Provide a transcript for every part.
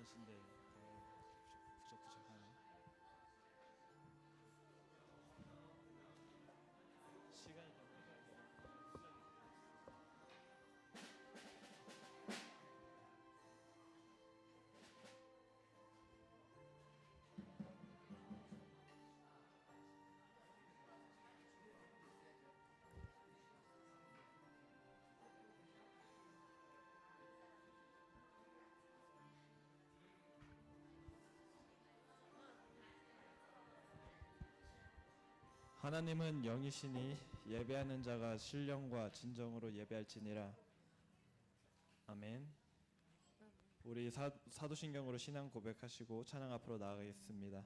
많으신데 부족하네. 시간이 좀 하나님은 영이시니 예배하는 자가 신령과 진정으로 예배할지니라. 아멘. 우리 사도신경으로 신앙 고백하시고 찬양 앞으로 나아가겠습니다.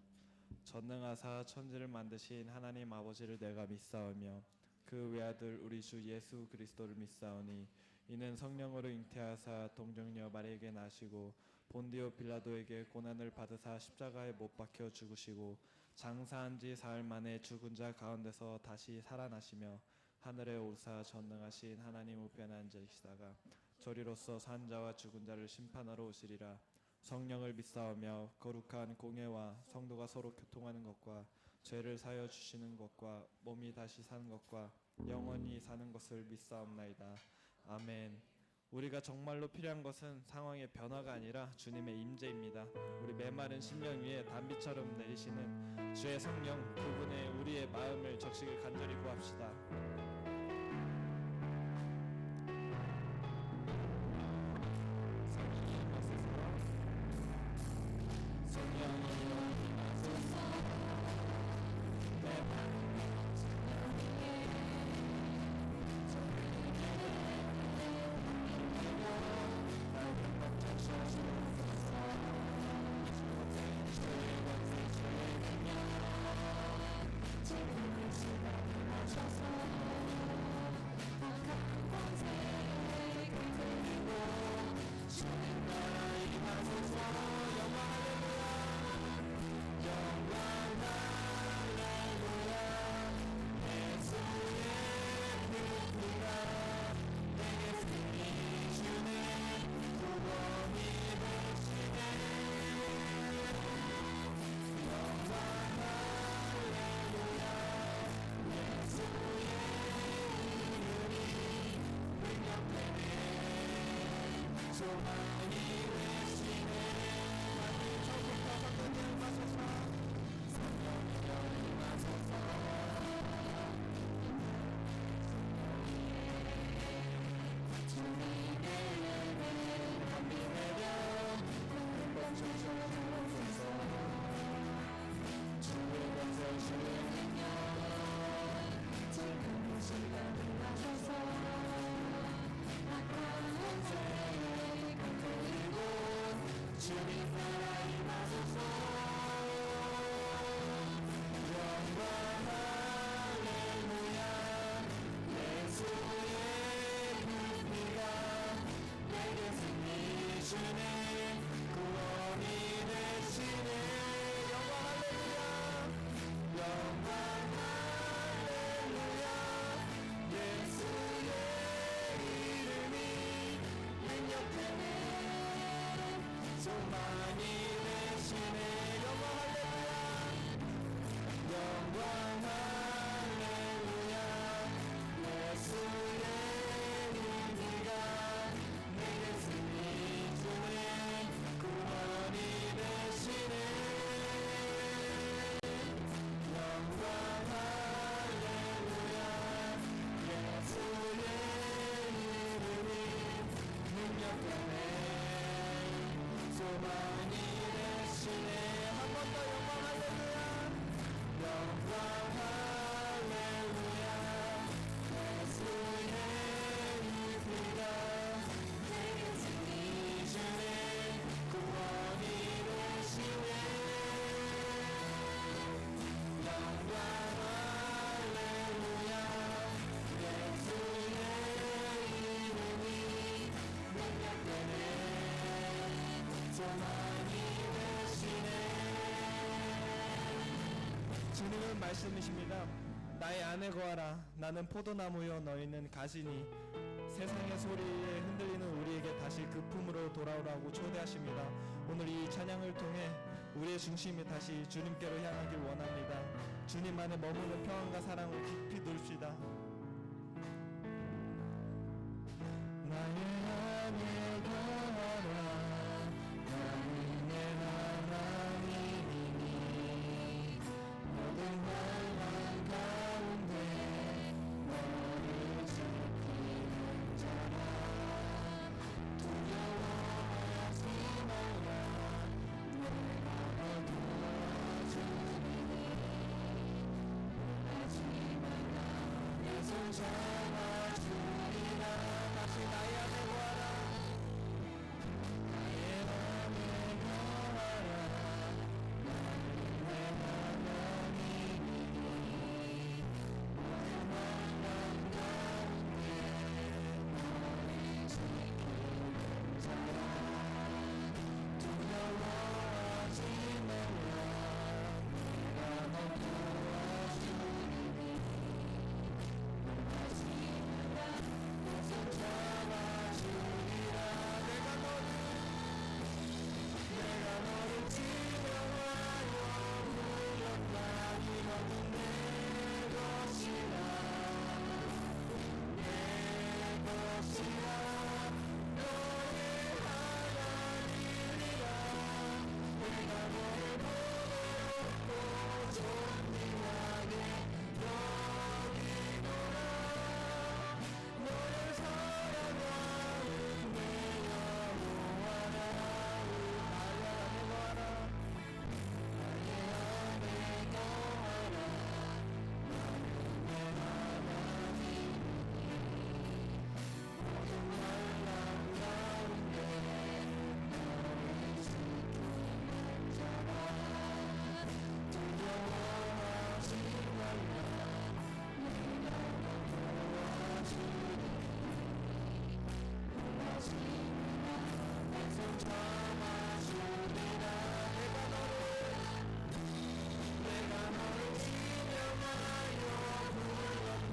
전능하사 천지를 만드신 하나님 아버지를 내가 믿사오며 그 외아들 우리 주 예수 그리스도를 믿사오니 이는 성령으로 잉태하사 동정녀 마리에게 나시고 본디오 빌라도에게 고난을 받으사 십자가에 못 박혀 죽으시고 장사한 지 사흘 만에 죽은 자 가운데서 다시 살아나시며 하늘에 오르사 전능하신 하나님 우편에 앉으시다가 저리로서 산 자와 죽은 자를 심판하러 오시리라. 성령을 믿사오며 거룩한 공예와 성도가 서로 교통하는 것과 죄를 사여 주시는 것과 몸이 다시 사는 것과 영원히 사는 것을 믿사옵나이다. 아멘. 우리가 정말로 필요한 것은 상황의 변화가 아니라 주님의 임재입니다. 우리 메마른 심령 위에 단비처럼 내리시는 주의 성령 그분의 우리의 마음을 적시길 간절히 구합시다. 주님은 말씀이십니다. 나의 안에 거하라. 나는 포도나무요 너희는 가지니 세상의 소리에 흔들리는 우리에게 다시 그 품으로 주님께로 돌아오라고 초대하십니다. 오늘 이 찬양을 통해 우리의 중심이 다시 주님께로 향하길 원합니다. 주님 안에 머무는 평안과 사랑을 깊이 누립시다. 나의 안에 거하라. 나는 내 하나님이니 모든 환란 가운데 너를 지키는 자라. 두려워하지 말라. 내가 너 도와주리니 놀라지 말라. 내 손 잡아주리라. 다시 나의 안에 거하라. 나의 안에 거하라. 나는 내 하나님이니 모든 환란 가운데 너를 지키는 자라. 두려워하지 말라. 내가 너 도와주리니 놀라지 말라. 내 손 잡아주리라. 내가 너를 지명하여 불렀나니 너는 내 것이라. 내 것이라. 너의 하나님이라. 내가 너를 보내었고 존귀하게 여기노라. 너를 사랑하는 내 여호와라. 나의 안에 거하라. 나의 안에 거하라. 나는 내 하나님이니 모든 환란 가운데 너를 지키는 자라. 두려워하지 말라. 내가 너 도와주리니 놀라지 말라. 내 손 잡아주리라. 내가 너를 지명하여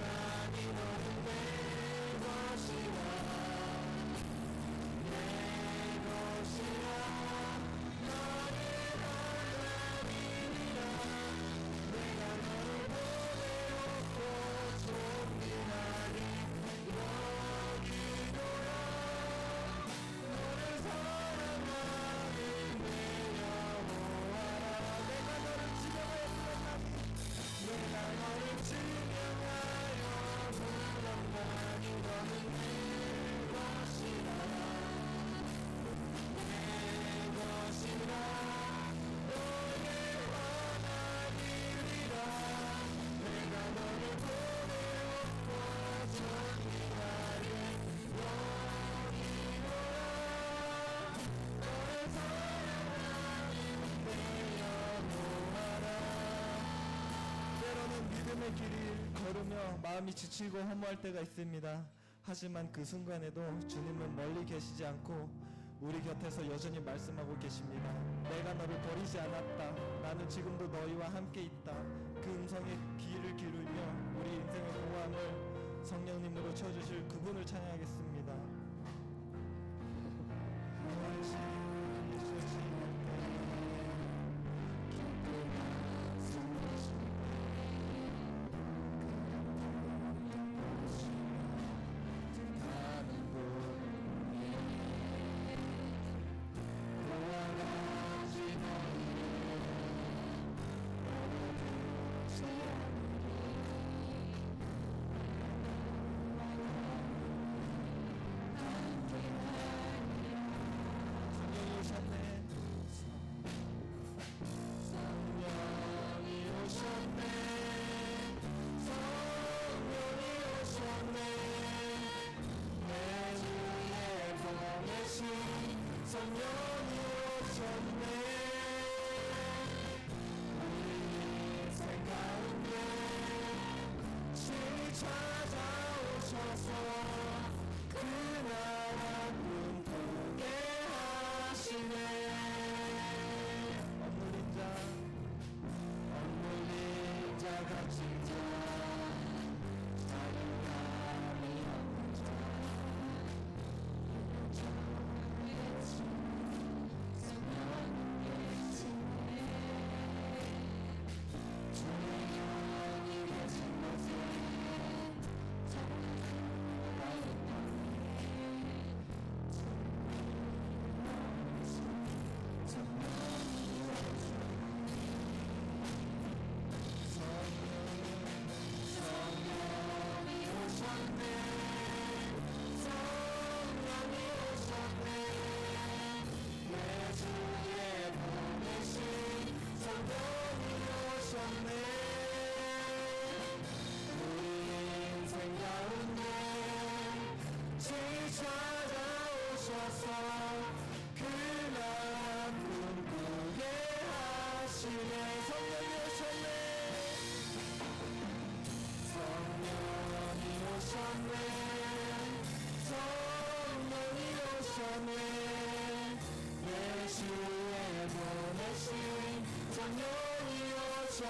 불렀나니 너는 내 것이라. 내 것이라. 너의 하나님이라. 내가 너를 보내었고 존귀하게 여기노라. 너를 사랑하는 내 여호와라. 내가 너를 지명하여 불렀나니 너는 내 것이라. 내 것이라. 너의 하나님이라. 내가 너를 보내었고 존귀하게 여기노라. 너를 사랑하는 내 여호와라. 때로는 믿음의 길을 걸으며 마음이 지치고 허무할 때가 있습니다. 하지만 그 순간에도 주님은 멀리 계시지 않고 우리 곁에서 여전히 말씀하고 계십니다. 내가 너를 버리지 않았다. 나는 지금도 너희와 함께 있다. 그 음성에 귀를 기울이며 우리 인생의 고함을 성령님으로 채워주실 그분을 찬양하겠습니다.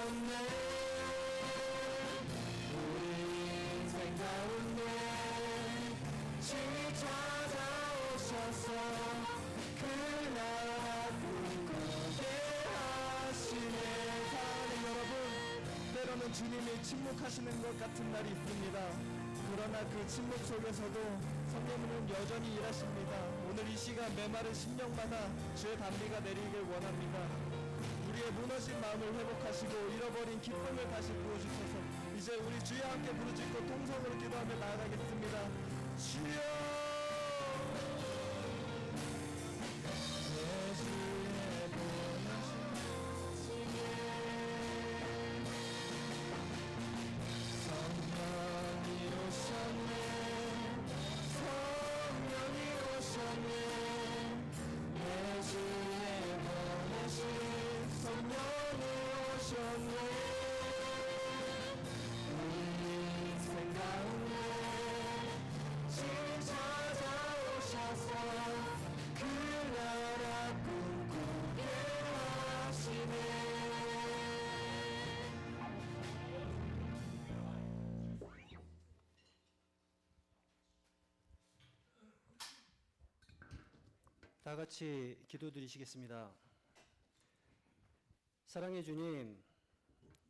오셨네. 우리 인생 가운데 친히 찾아오셔서 그 나라 꿈꾸게 하시네. 사랑하는 여러분, 때로는 주님이 침묵하시는 것 같은 날이 있습니다. 그러나 그 침묵 속에서도 성령님은 여전히 일하십니다. 오늘 이 시간 메마른 심령마다 주의 단비가 내리길 원합니다. 우리의 무너진 마음을 회복하시고 잃어버린 기쁨을 다시 부어주셔서 이제 우리 주여 함께 부르짖고 통성으로 기도하며 나아가겠습니다. 주여 내 주의 보내신 성령이 오셨네. 성령이 오셨네. 내 주의 보내신 성령이 오셨네. 우리 인생 가운데 친히 찾아오셔서 그 나라 꿈꾸게 하시네. 다 같이 기도드리시겠습니다. 사랑의 주님,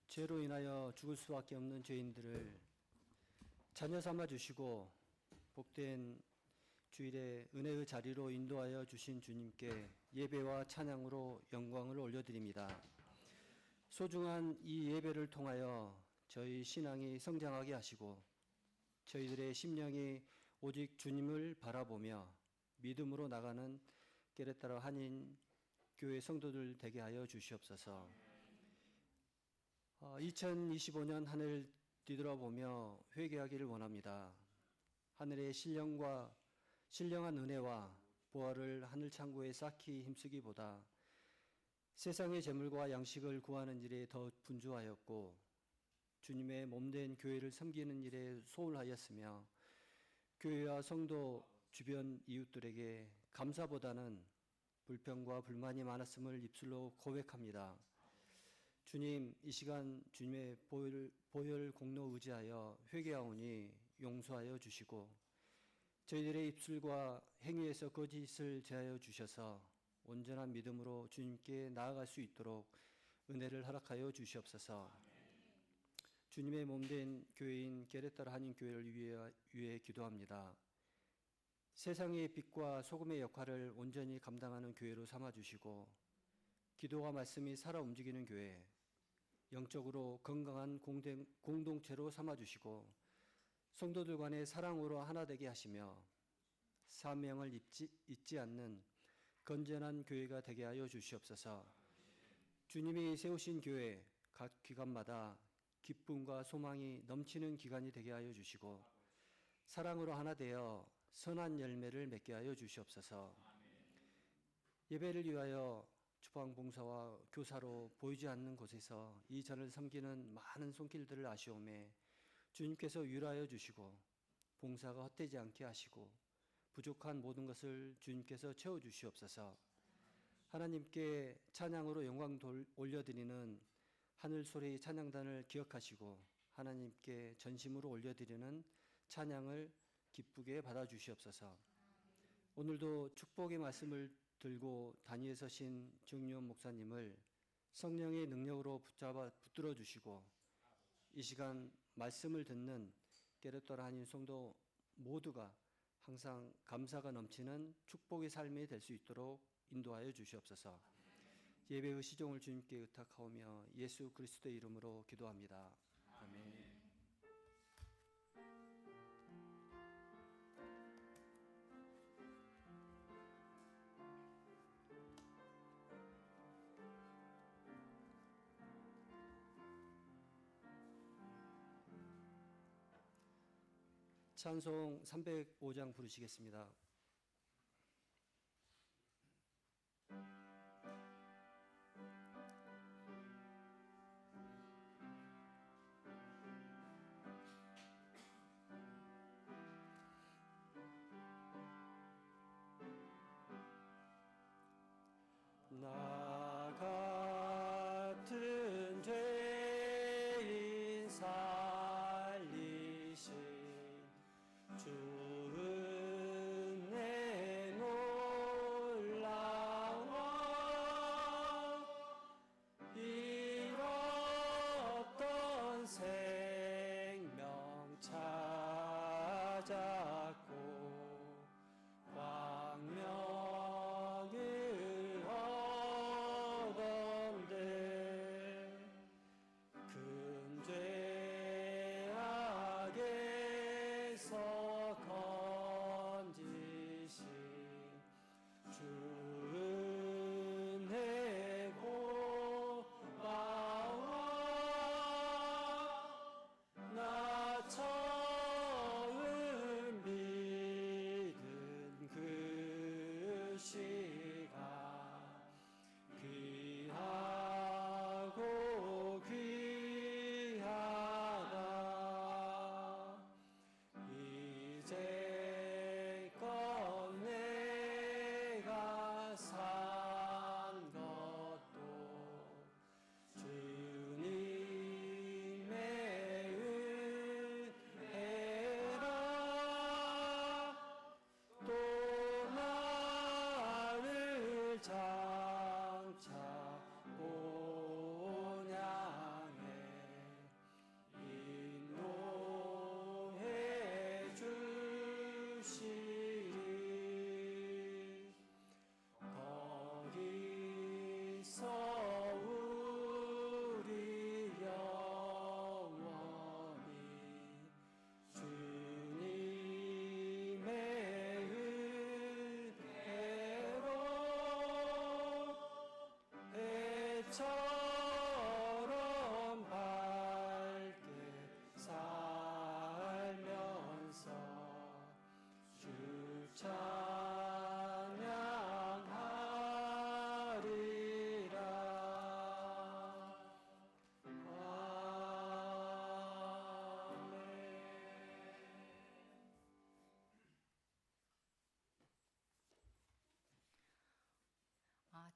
죄로 인하여 죽을 수밖에 없는 죄인들을 자녀 삼아 주시고 복된 주일에 은혜의 자리로 인도하여 주신 주님께 예배와 찬양으로 영광을 올려드립니다. 소중한 이 예배를 통하여 저희 신앙이 성장하게 하시고 저희들의 심령이 오직 주님을 바라보며 믿음으로 나가는 깨레따라 한인 교회 성도들 되게 하여 주시옵소서. 2025년 한 해를 뒤돌아보며 회개하기를 원합니다. 하늘의 신령한 은혜와 보화를 하늘 창고에 쌓기 힘쓰기보다 세상의 재물과 양식을 구하는 일에 더 분주하였고 주님의 몸된 교회를 섬기는 일에 소홀하였으며 교회와 성도 주변 이웃들에게 감사보다는 불평과 불만이 많았음을 입술로 고백합니다. 주님, 이 시간 주님의 보혈 공로 의지하여 회개하오니 용서하여 주시고 저희들의 입술과 행위에서 거짓을 제하여 주셔서 온전한 믿음으로 주님께 나아갈 수 있도록 은혜를 허락하여 주시옵소서. 주님의 몸된 교회인 게레따라 한인교회를 위해 기도합니다. 세상의 빛과 소금의 역할을 온전히 감당하는 교회로 삼아주시고 기도와 말씀이 살아 움직이는 교회, 영적으로 건강한 공동체로 삼아주시고 성도들 간의 사랑으로 하나 되게 하시며 사명을 잊지 않는 건전한 교회가 되게 하여 주시옵소서. 주님이 세우신 교회 각 기관마다 기쁨과 소망이 넘치는 기간이 되게 하여 주시고 사랑으로 하나 되어 선한 열매를 맺게 하여 주시옵소서. 예배를 위하여 주방봉사와 교사로 보이지 않는 곳에서 이 전을 섬기는 많은 손길들을 아시오매 주님께서 유라하여 주시고 봉사가 헛되지 않게 하시고 부족한 모든 것을 주님께서 채워주시옵소서. 하나님께 찬양으로 영광 올려드리는 하늘소리 찬양단을 기억하시고 하나님께 전심으로 올려드리는 찬양을 기쁘게 받아주시옵소서. 오늘도 축복의 말씀을 들고 단위에 서신 정유원 목사님을 성령의 능력으로 붙들어 주시고 이 시간 말씀을 듣는 게레따라 한인 성도 모두가 항상 감사가 넘치는 축복의 삶이 될 수 있도록 인도하여 주시옵소서. 예배의 시종을 주님께 의탁하오며 예수 그리스도의 이름으로 기도합니다. 아멘. 찬송 305장 부르시겠습니다. 나 같은 죄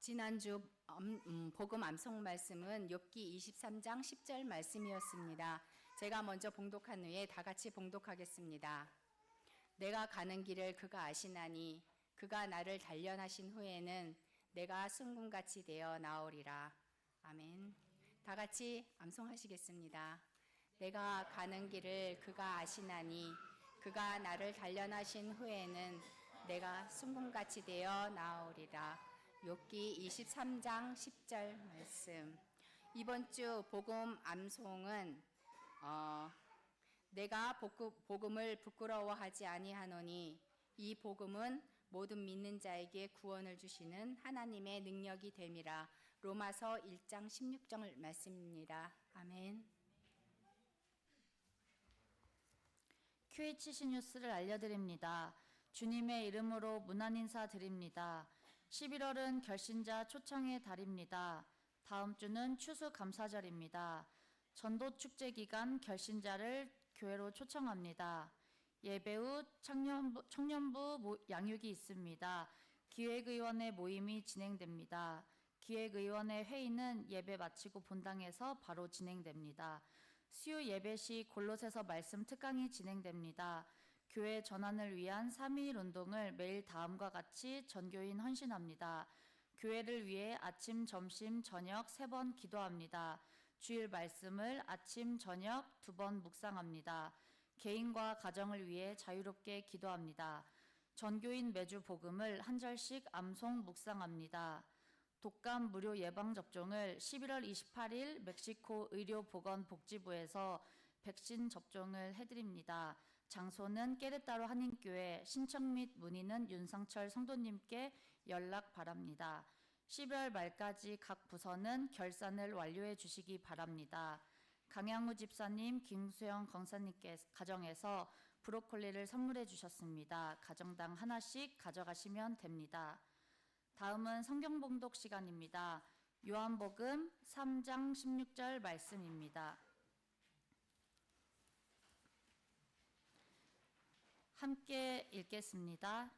지난주 복음 암송 말씀은 욥기 23장 10절 말씀이었습니다. 제가 먼저 봉독한 후에 다 같이 봉독하겠습니다. 내가 가는 길을 그가 아시나니 그가 나를 단련하신 후에는 내가 순금같이 되어 나오리라. 아멘. 다 같이 암송하시겠습니다. 내가 가는 길을 그가 아시나니 그가 나를 단련하신 후에는 내가 순금같이 되어 나오리라. 욥기 23장 10절 말씀. 이번 주 복음 암송은 내가 복음을 부끄러워하지 아니하노니 이 복음은 모든 믿는 자에게 구원을 주시는 하나님의 능력이 됨이라. 로마서 1장 16절 말씀입니다. 아멘. QHC 뉴스를 알려드립니다. 주님의 이름으로 문안 인사 드립니다. 11월은 결신자 초청의 달입니다. 다음 주는 추수감사절입니다. 전도 축제 기간 결신자를 교회로 초청합니다. 예배 후 청년부 양육이 있습니다. 기획의원회 모임이 진행됩니다. 기획의원회 회의는 예배 마치고 본당에서 바로 진행됩니다. 수요 예배 시 골로새서 말씀 특강이 진행됩니다. 교회 전환을 위한 3.2.1 운동을 매일 다음과 같이 전교인 헌신합니다. 교회를 위해 아침, 점심, 저녁 3번 기도합니다. 주일 말씀을 아침, 저녁 2번 묵상합니다. 개인과 가정을 위해 자유롭게 기도합니다. 전교인 매주 복음을 한 절씩 암송 묵상합니다. 독감 무료 예방접종을 11월 28일 멕시코 의료보건복지부에서 백신 접종을 해드립니다. 장소는 깨르따로 한인교회, 신청 및 문의는 윤상철 성도님께 연락 바랍니다. 12월 말까지 각 부서는 결산을 완료해 주시기 바랍니다. 강양우 집사님, 김수영 권사님께 가정에서 브로콜리를 선물해 주셨습니다. 가정당 하나씩 가져가시면 됩니다. 다음은 성경 봉독 시간입니다. 요한복음 3장 16절 말씀입니다. 함께 읽겠습니다.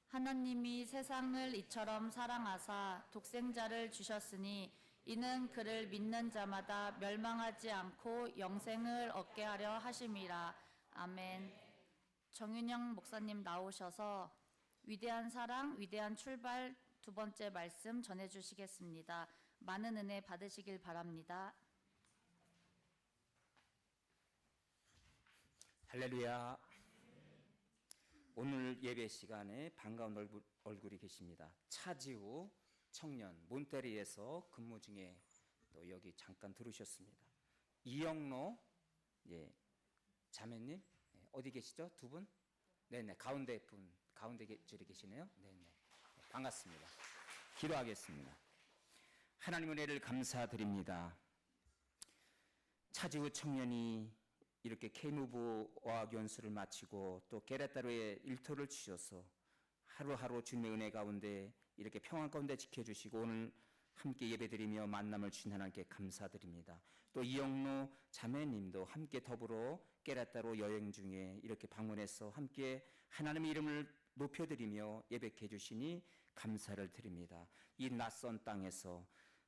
하나님이 세상을 이처럼 사랑하사 독생자를 주셨으니 이는 그를 믿는 자마다 멸망하지 않고 영생을 얻게 하려 하심이라. 아멘. 정윤영 목사님 나오셔서 위대한 사랑, 위대한 출발 두 번째 말씀 전해주시겠습니다. 많은 은혜 받으시길 바랍니다. 할렐루야. 오늘 예배 시간에 반가운 얼굴이 계십니다. 차지우 청년 몬테리에서 근무 중에 또 여기 잠깐 들으셨습니다. 이영로 자매님 어디 계시죠? 두 분? 네네, 가운데 줄에 계시네요. 네네, 반갑습니다. 기도하겠습니다. 하나님 은혜를 감사드립니다. 차지우 청년이 이렇게 케이무부 어학연수를 마치고 또 게레타로에 일터를 주셔서 하루하루 주님의 은혜 가운데 이렇게 평안 가운데 지켜주시고 오늘 함께 예배드리며 만남을 주신 하나님께 감사드립니다. 또 이영로 자매님도 함께 더불어 게레타로 여행 중에 이렇게 방문해서 함께 하나님의 이름을 높여드리며 예배해 주시니 감사를 드립니다. 이 낯선 땅에서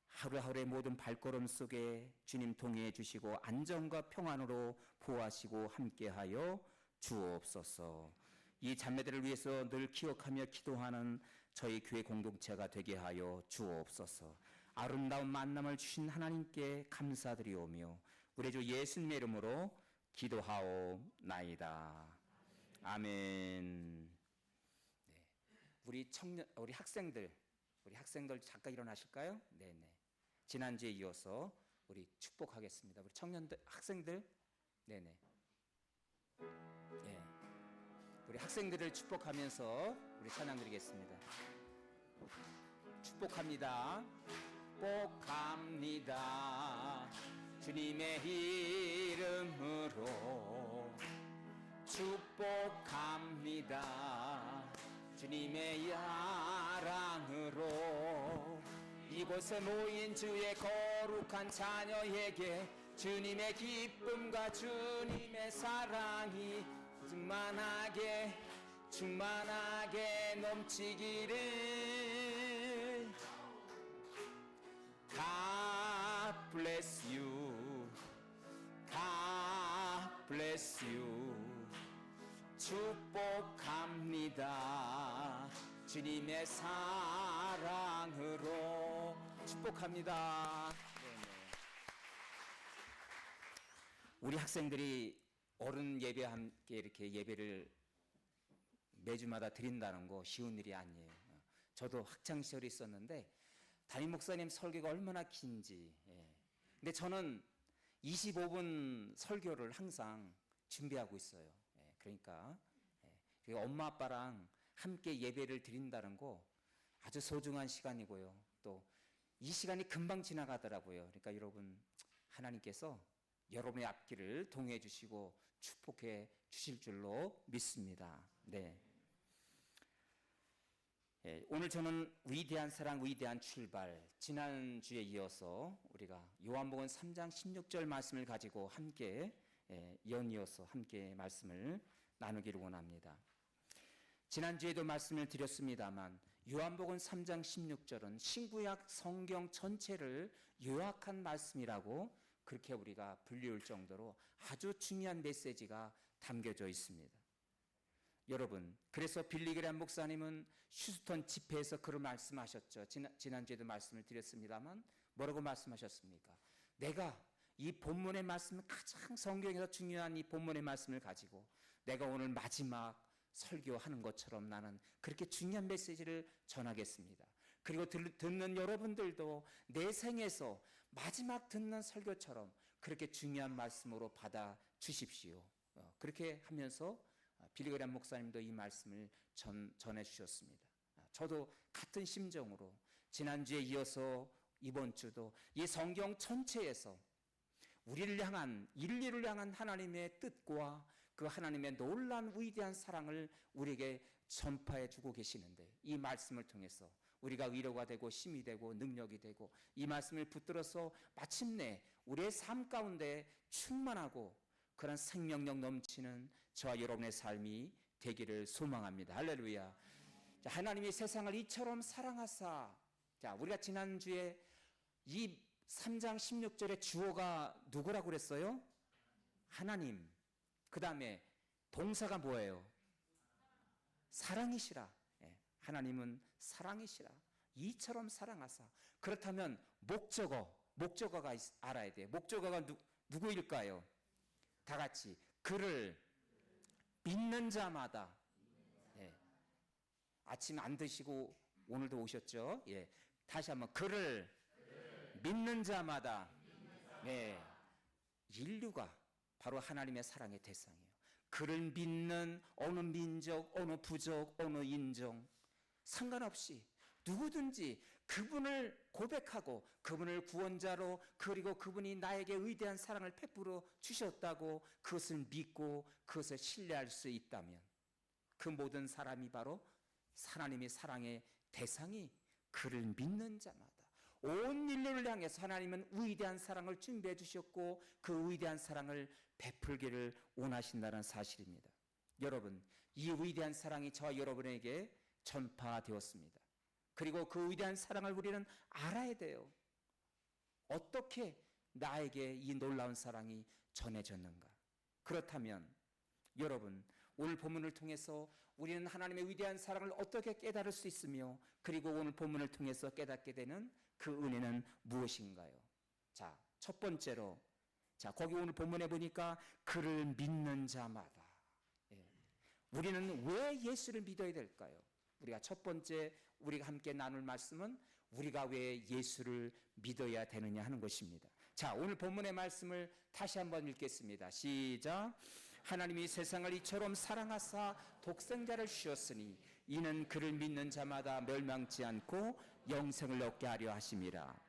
하루하루의 모든 발걸음 속에 주님 동행해 주시고 안전과 평안으로 보호하시고 함께하여 주옵소서. 이 자매들을 위해서 늘 기억하며 기도하는 저희 교회 공동체가 되게 하여 주옵소서. 아름다운 만남을 주신 하나님께 감사드리오며 우리 주 예수님의 이름으로 기도하옵나이다. 아멘. 네. 우리 학생들 잠깐 일어나실까요? 네네. 지난주에 이어서 우리 축복하겠습니다. 우리 청년들, 학생들, 네네. 예. 우리 학생들을 축복하면서 우리 찬양 드리겠습니다. 축복합니다. 축복합니다. 주님의 이름으로 축복합니다. 주님의 야랑으로 이곳에 모인 주의 거룩한 자녀에게 주님의 기쁨과 주님의 사랑이 충만하게 넘치기를 bless you. God bless you. 축복합니다. 주님의 사랑으로 축복합니다. 네네. 우리 학생들이 어른 예배와 함께 이렇게 예배를 매주마다 드린다는 거 쉬운 일이 아니에요. 저도 학창 시절에 있었는데 담임 목사님 설교가 얼마나 긴지. 근데 저는 25분 설교를 항상 준비하고 있어요. 그러니까 엄마 아빠랑 함께 예배를 드린다는 거 아주 소중한 시간이고요. 또 이 시간이 금방 지나가더라고요. 그러니까 여러분 하나님께서 여러분의 앞길을 동해 주시고 축복해 주실 줄로 믿습니다. 네. 오늘 저는 위대한 사랑, 위대한 출발, 지난주에 이어서 우리가 요한복음 3장 16절 말씀을 가지고 함께 연이어서 함께 말씀을 나누기를 원합니다. 지난주에도 말씀을 드렸습니다만 요한복음 3장 16절은 신구약 성경 전체를 요약한 말씀이라고 그렇게 우리가 불리울 정도로 아주 중요한 메시지가 담겨져 있습니다. 여러분, 그래서 빌리 그레이엄 목사님은 휴스턴 집회에서 그런 말씀하셨죠. 지난주에도 말씀을 드렸습니다만 뭐라고 말씀하셨습니까? 내가 이 본문의 말씀, 가장 성경에서 중요한 이 본문의 말씀을 가지고 내가 오늘 마지막 설교하는 것처럼 나는 그렇게 중요한 메시지를 전하겠습니다. 그리고 듣는 여러분들도 내 생에서 마지막 듣는 설교처럼 그렇게 중요한 말씀으로 받아 주십시오. 그렇게 하면서 빌리 그레이엄 목사님도 이 말씀을 전해 주셨습니다. 저도 같은 심정으로 지난주에 이어서 이번 주도 이 성경 전체에서 우리를 향한, 인류를 향한 하나님의 뜻과 그 하나님의 놀라운 위대한 사랑을 우리에게 전파해 주고 계시는데 이 말씀을 통해서 우리가 위로가 되고 힘이 되고 능력이 되고 이 말씀을 붙들어서 마침내 우리의 삶 가운데 충만하고 그런 생명력 넘치는 저와 여러분의 삶이 되기를 소망합니다. 할렐루야. 자, 하나님이 세상을 이처럼 사랑하사. 자, 우리가 지난주에 이 3장 16절의 주어가 누구라고 그랬어요? 하나님. 그 다음에 동사가 뭐예요? 사랑이시라. 하나님은 사랑이시라. 이처럼 사랑하사. 그렇다면 목적어가 알아야 돼요. 목적어가 누구일까요? 다 같이 그를 믿는 자마다. 아침 안 드시고 오늘도 오셨죠? 다시 한번 그를 믿는 자마다. 인류가 바로 하나님의 사랑의 대상이에요. 그를 믿는 어느 민족, 어느 부족, 어느 인종 상관없이 누구든지 그분을 고백하고 그분을 구원자로 그리고 그분이 나에게 위대한 사랑을 베풀어 주셨다고 그것을 믿고 그것을 신뢰할 수 있다면 그 모든 사람이 바로 하나님의 사랑의 대상이 그를 믿는 자마다 온 인류를 향해서 하나님은 위대한 사랑을 준비해 주셨고 그 위대한 사랑을 베풀기를 원하신다는 사실입니다. 여러분, 이 위대한 사랑이 저와 여러분에게 전파되었습니다. 그리고 그 위대한 사랑을 우리는 알아야 돼요. 어떻게 나에게 이 놀라운 사랑이 전해졌는가? 그렇다면 여러분, 오늘 본문을 통해서 우리는 하나님의 위대한 사랑을 어떻게 깨달을 수 있으며 그리고 오늘 본문을 통해서 깨닫게 되는 그 은혜는 무엇인가요? 자, 첫 번째로 거기 오늘 본문에 보니까 그를 믿는 자마다. 우리는 왜 예수를 믿어야 될까요? 우리가 첫 번째 우리가 함께 나눌 말씀은 우리가 왜 예수를 믿어야 되느냐 하는 것입니다. 자, 오늘 본문의 말씀을 다시 한번 읽겠습니다. 시작. 하나님이 세상을 이처럼 사랑하사 독생자를 주셨으니 이는 그를 믿는 자마다 멸망치 않고 영생을 얻게 하려 하심이라.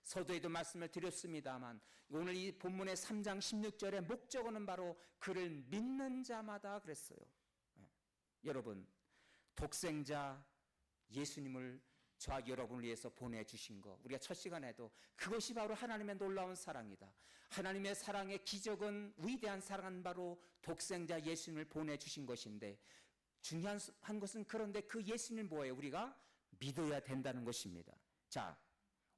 서두에도 말씀을 드렸습니다만 오늘 이 본문의 3장 16절의 목적어는 바로 그를 믿는 자마다 그랬어요. 여러분, 독생자 예수님을 저와 여러분을 위해서 보내주신 거 우리가 첫 시간에도 그것이 바로 하나님의 놀라운 사랑이다. 하나님의 사랑의 기적은 위대한 사랑은 바로 독생자 예수님을 보내주신 것인데 중요한 것은 그런데 그 예수님 뭐예요? 우리가 믿어야 된다는 것입니다. 자,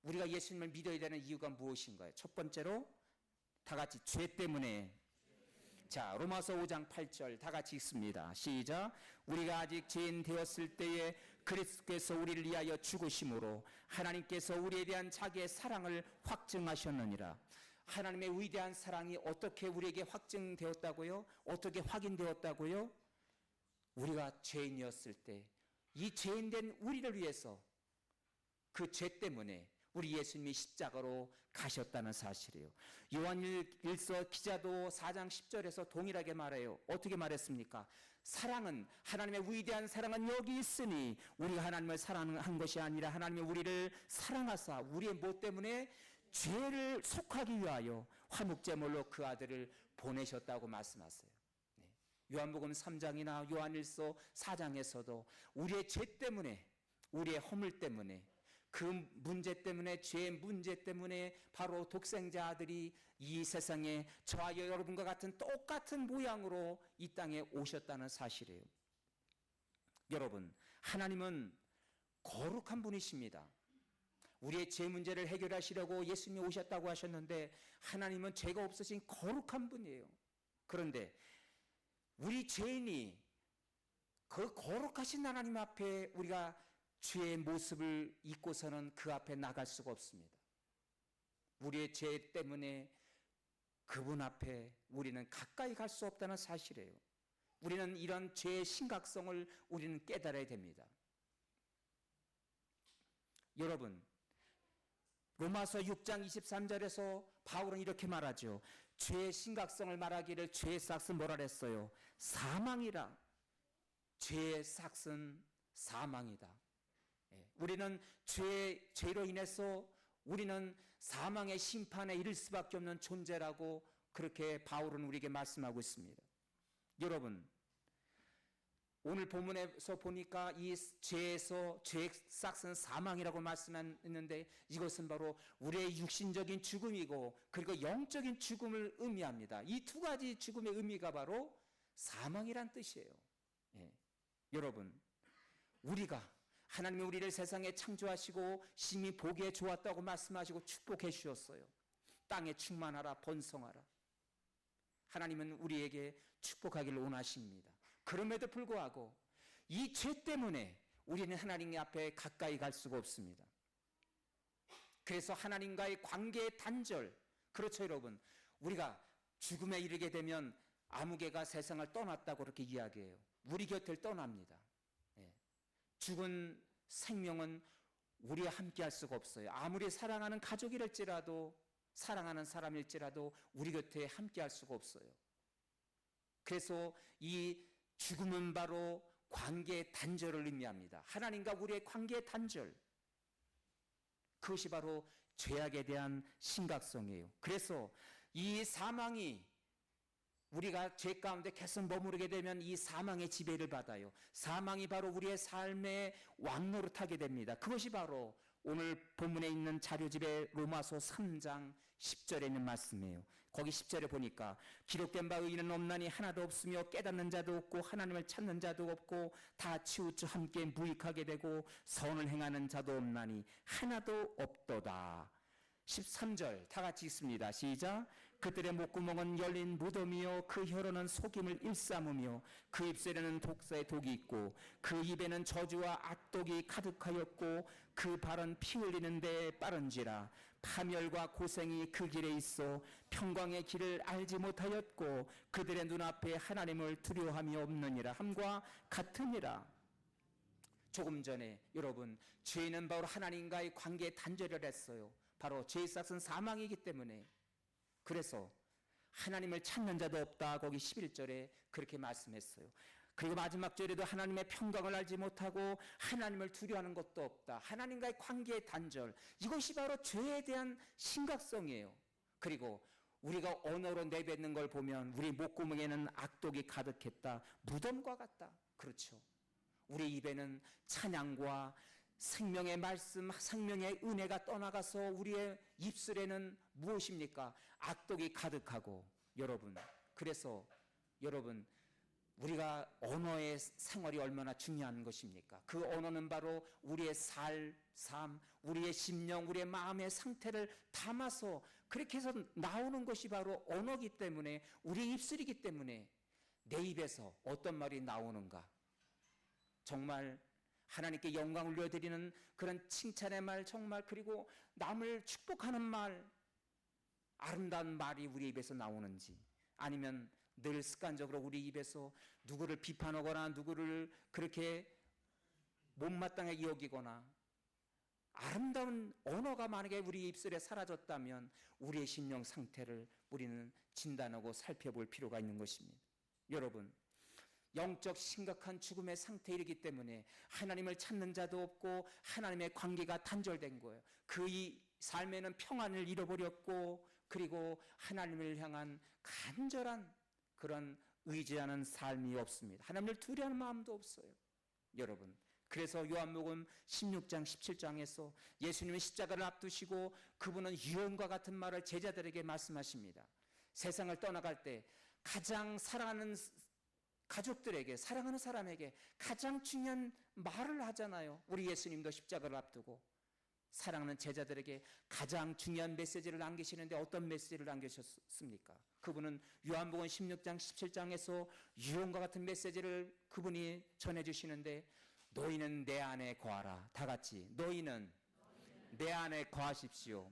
우리가 예수님을 믿어야 되는 이유가 무엇인가요? 첫 번째로 다 같이 죄 때문에. 자, 로마서 5장 8절 다 같이 읽습니다. 시작. 우리가 아직 죄인 되었을 때에 그리스도께서 우리를 위하여 죽으심으로 하나님께서 우리에 대한 자기의 사랑을 확증하셨느니라. 하나님의 위대한 사랑이 어떻게 우리에게 확증되었다고요? 어떻게 확인되었다고요? 우리가 죄인이었을 때 이 죄인된 우리를 위해서 그 죄 때문에 우리 예수님이 십자가로 가셨다는 사실이에요. 요한일서 기자도 4장 10절에서 동일하게 말해요. 어떻게 말했습니까? 사랑은, 하나님의 위대한 사랑은 여기 있으니 우리가 하나님을 사랑한 것이 아니라 하나님이 우리를 사랑하사 우리의 뭐 때문에 죄를 속하기 위하여 화목제물로 그 아들을 보내셨다고 말씀하세요. 네. 요한복음 3장이나 요한일서 4장에서도 우리의 죄 때문에, 우리의 허물 때문에, 그 문제 때문에, 죄의 문제 때문에 바로 독생자 아들이 이 세상에 저와 여러분과 같은 똑같은 모양으로 이 땅에 오셨다는 사실이에요. 여러분, 하나님은 거룩한 분이십니다. 우리의 죄 문제를 해결하시려고 예수님이 오셨다고 하셨는데 하나님은 죄가 없으신 거룩한 분이에요. 그런데 우리 죄인이 그 거룩하신 하나님 앞에 우리가 죄의 모습을 잊고서는 그 앞에 나갈 수가 없습니다. 우리의 죄 때문에 그분 앞에 우리는 가까이 갈 수 없다는 사실이에요. 우리는 이런 죄의 심각성을 우리는 깨달아야 됩니다. 여러분, 로마서 6장 23절에서 바울은 이렇게 말하죠. 죄의 심각성을 말하기를 죄의 삭은 뭐라 그랬어요? 사망이라. 죄의 삭은 사망이다. 우리는 죄로 인해서 우리는 사망의 심판에 이를 수밖에 없는 존재라고 그렇게 바울은 우리에게 말씀하고 있습니다. 여러분, 오늘 본문에서 보니까 이 죄의 삭은 사망이라고 말씀했는데 이것은 바로 우리의 육신적인 죽음이고 그리고 영적인 죽음을 의미합니다. 이 두 가지 죽음의 의미가 바로 사망이란 뜻이에요. 여러분, 우리가 하나님이 우리를 세상에 창조하시고 심히 보기에 좋았다고 말씀하시고 축복해 주셨어요. 땅에 충만하라, 번성하라. 하나님은 우리에게 축복하기를 원하십니다. 그럼에도 불구하고 이 죄 때문에 우리는 하나님 앞에 가까이 갈 수가 없습니다. 그래서 하나님과의 관계의 단절, 그렇죠 여러분. 우리가 죽음에 이르게 되면 아무개가 세상을 떠났다고 그렇게 이야기해요. 우리 곁을 떠납니다. 죽은 생명은 우리와 함께 할 수가 없어요. 아무리 사랑하는 가족이랄지라도, 사랑하는 사람일지라도 우리 곁에 함께 할 수가 없어요. 그래서 이 죽음은 바로 관계의 단절을 의미합니다. 하나님과 우리의 관계의 단절. 그것이 바로 죄악에 대한 심각성이에요. 그래서 이 사망이 우리가 죄 가운데 계속 머무르게 되면 이 사망의 지배를 받아요. 사망이 바로 우리의 삶의 왕노릇하게 됩니다. 그것이 바로 오늘 본문에 있는 자료집의 로마서 3장 10절에 있는 말씀이에요. 거기 10절에 보니까 기록된 바 의인은 없나니 하나도 없으며 깨닫는 자도 없고 하나님을 찾는 자도 없고 다 치우쳐 함께 무익하게 되고 선을 행하는 자도 없나니 하나도 없도다. 13절 다 같이 읽습니다. 시작. 그들의 목구멍은 열린 무덤이요 그 혀로는 속임을 일삼으며 그 입술에는 독사의 독이 있고 그 입에는 저주와 악독이 가득하였고 그 발은 피 흘리는 데 빠른지라. 파멸과 고생이 그 길에 있어 평강의 길을 알지 못하였고 그들의 눈앞에 하나님을 두려워함이 없느니라 함과 같으니라. 조금 전에 여러분, 죄인은 바로 하나님과의 관계에 단절을 했어요. 바로 죄의 삭은 사망이기 때문에. 그래서 하나님을 찾는 자도 없다. 거기 11절에 그렇게 말씀했어요. 그리고 마지막 절에도 하나님의 평강을 알지 못하고 하나님을 두려워하는 것도 없다. 하나님과의 관계의 단절. 이것이 바로 죄에 대한 심각성이에요. 그리고 우리가 언어로 내뱉는 걸 보면 우리 목구멍에는 악독이 가득했다. 무덤과 같다. 그렇죠. 우리 입에는 찬양과 생명의 말씀, 생명의 은혜가 떠나가서 우리의 입술에는 무엇입니까? 악독이 가득하고. 여러분, 그래서 여러분, 우리가 언어의 생활이 얼마나 중요한 것입니까? 그 언어는 바로 우리의 삶, 우리의 심령, 우리의 마음의 상태를 담아서 그렇게 해서 나오는 것이 바로 언어이기 때문에, 우리 입술이기 때문에 내 입에서 어떤 말이 나오는가, 정말 하나님께 영광을 올려드리는 그런 칭찬의 말, 정말, 그리고 남을 축복하는 말, 아름다운 말이 우리 입에서 나오는지, 아니면 늘 습관적으로 우리 입에서 누구를 비판하거나 누구를 그렇게 못마땅하게 여기거나, 아름다운 언어가 만약에 우리 입술에 사라졌다면 우리의 심령 상태를 우리는 진단하고 살펴볼 필요가 있는 것입니다. 여러분, 영적 심각한 죽음의 상태에 이르기 때문에 하나님을 찾는 자도 없고 하나님의 관계가 단절된 거예요. 그 이 삶에는 평안을 잃어버렸고, 그리고 하나님을 향한 간절한 그런 의지하는 삶이 없습니다. 하나님을 두려워하는 마음도 없어요. 여러분, 그래서 요한복음 16장 17장에서 예수님은 십자가를 앞두시고 그분은 유언과 같은 말을 제자들에게 말씀하십니다. 세상을 떠나갈 때 가장 사랑하는 가족들에게, 사랑하는 사람에게 가장 중요한 말을 하잖아요. 우리 예수님도 십자가를 앞두고 사랑하는 제자들에게 가장 중요한 메시지를 남기시는데 어떤 메시지를 남기셨습니까? 그분은 요한복음 16장 17장에서 유언과 같은 메시지를 그분이 전해주시는데, 너희는 내 안에 거하라. 다 같이, 너희는 내 안에 거하십시오.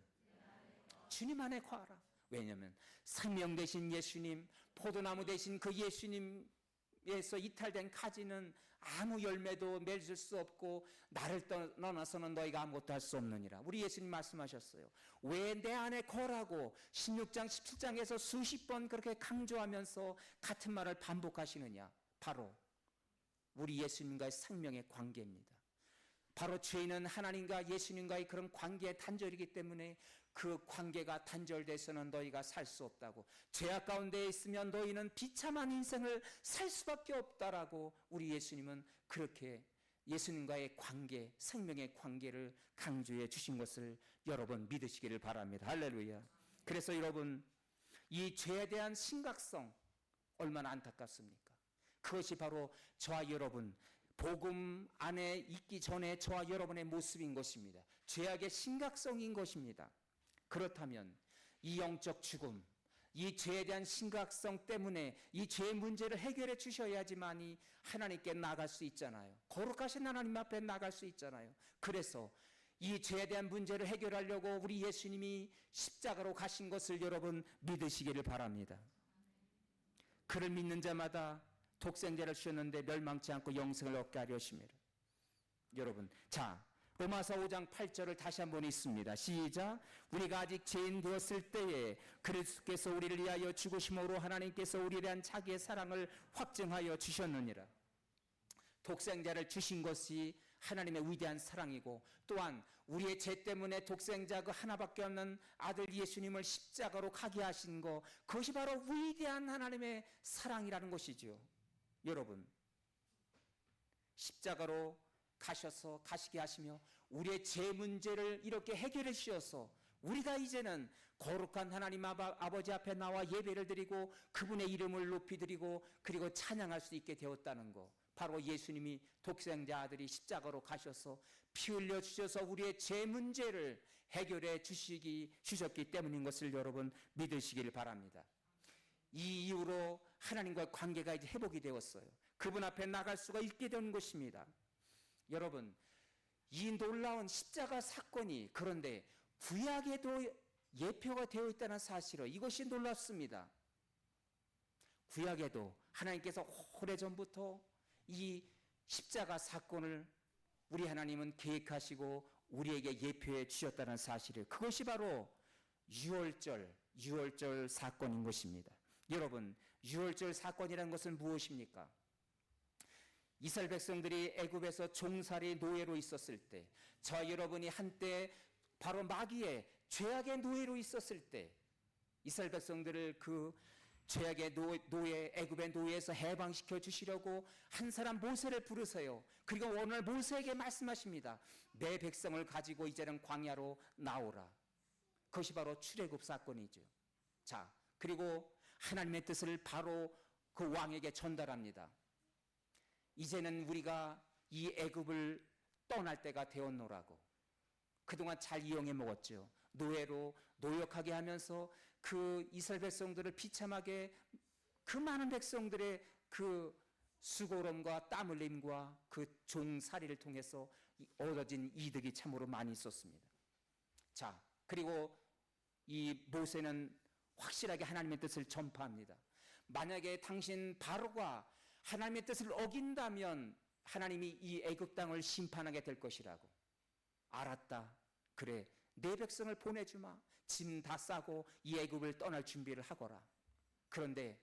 주님 안에 거하라. 왜냐하면 생명 되신 예수님, 포도나무 되신 그 예수님에서 이탈된 가지는 아무 열매도 맺을 수 없고 나를 떠나서는 너희가 아무것도 할 수 없느니라. 우리 예수님 말씀하셨어요. 왜 내 안에 거라고 16장 17장에서 수십 번 그렇게 강조하면서 같은 말을 반복하시느냐? 바로 우리 예수님과의 생명의 관계입니다. 바로 죄인은 하나님과 예수님과의 그런 관계의 단절이기 때문에 그 관계가 단절돼서는 너희가 살 수 없다고, 죄악 가운데 있으면 너희는 비참한 인생을 살 수밖에 없다라고 우리 예수님은 그렇게 예수님과의 관계, 생명의 관계를 강조해 주신 것을 여러분 믿으시기를 바랍니다. 할렐루야. 그래서 여러분, 이 죄에 대한 심각성 얼마나 안타깝습니까? 그것이 바로 저와 여러분, 복음 안에 있기 전에 저와 여러분의 모습인 것입니다. 죄악의 심각성인 것입니다. 그렇다면 이 영적 죽음, 이 죄에 대한 심각성 때문에 이 죄의 문제를 해결해 주셔야지만이 하나님께 나갈 수 있잖아요. 거룩하신 하나님 앞에 나갈 수 있잖아요. 그래서 이 죄에 대한 문제를 해결하려고 우리 예수님이 십자가로 가신 것을 여러분 믿으시기를 바랍니다. 그를 믿는 자마다 독생자를 주셨는데 멸망치 않고 영생을 얻게 하려 하심이라. 여러분, 자, 로마서 5장 8절을 다시 한번 읽습니다. 시작. 우리가 아직 죄인 되었을 때에 그리스도께서 우리를 위하여 죽으심으로 하나님께서 우리에 대한 자기의 사랑을 확증하여 주셨느니라. 독생자를 주신 것이 하나님의 위대한 사랑이고, 또한 우리의 죄 때문에 독생자 그 하나밖에 없는 아들 예수님을 십자가로 가게 하신 것, 그것이 바로 위대한 하나님의 사랑이라는 것이죠. 여러분, 십자가로 가시게 하시며 우리의 죄 문제를 이렇게 해결해 주셔서 우리가 이제는 거룩한 하나님 아버지 앞에 나와 예배를 드리고 그분의 이름을 높이 드리고 그리고 찬양할 수 있게 되었다는 것, 바로 예수님이 독생자 아들이 십자가로 가셔서 피 흘려 주셔서 우리의 죄 문제를 해결해 주셨기 때문인 것을 여러분 믿으시길 바랍니다. 이 이후로 하나님과의 관계가 이제 회복이 되었어요. 그분 앞에 나갈 수가 있게 된 것입니다. 여러분, 이 놀라운 십자가 사건이 그런데 구약에도 예표가 되어 있다는 사실은 이것이 놀랍습니다. 구약에도 하나님께서 오래전부터 이 십자가 사건을 우리 하나님은 계획하시고 우리에게 예표해 주셨다는 사실을, 그것이 바로 유월절 사건인 것입니다. 여러분, 유월절 사건이라는 것은 무엇입니까? 이스라엘 백성들이 애굽에서 종살이 노예로 있었을 때, 저 여러분이 한때 바로 마귀의 죄악의 노예로 있었을 때 이스라엘 백성들을 그 죄악의 노예, 애굽의 노예에서 해방시켜 주시려고 한 사람 모세를 부르세요. 그리고 오늘 모세에게 말씀하십니다. 내 백성을 가지고 이제는 광야로 나오라. 그것이 바로 출애굽 사건이죠. 자, 그리고 하나님의 뜻을 바로 그 왕에게 전달합니다. 이제는 우리가 이 애굽을 떠날 때가 되었노라고. 그동안 잘 이용해 먹었죠. 노예로 노역하게 하면서 그 이스라엘 백성들을 비참하게, 그 많은 백성들의 그 수고로움과 땀 흘림과 그 종살이를 통해서 얻어진 이득이 참으로 많이 있었습니다. 자, 그리고 이 모세는 확실하게 하나님의 뜻을 전파합니다. 만약에 당신 바로가 하나님의 뜻을 어긴다면 하나님이 이 애굽 땅을 심판하게 될 것이라고. 알았다. 그래, 내 백성을 보내주마. 짐 다 싸고 이 애굽을 떠날 준비를 하거라. 그런데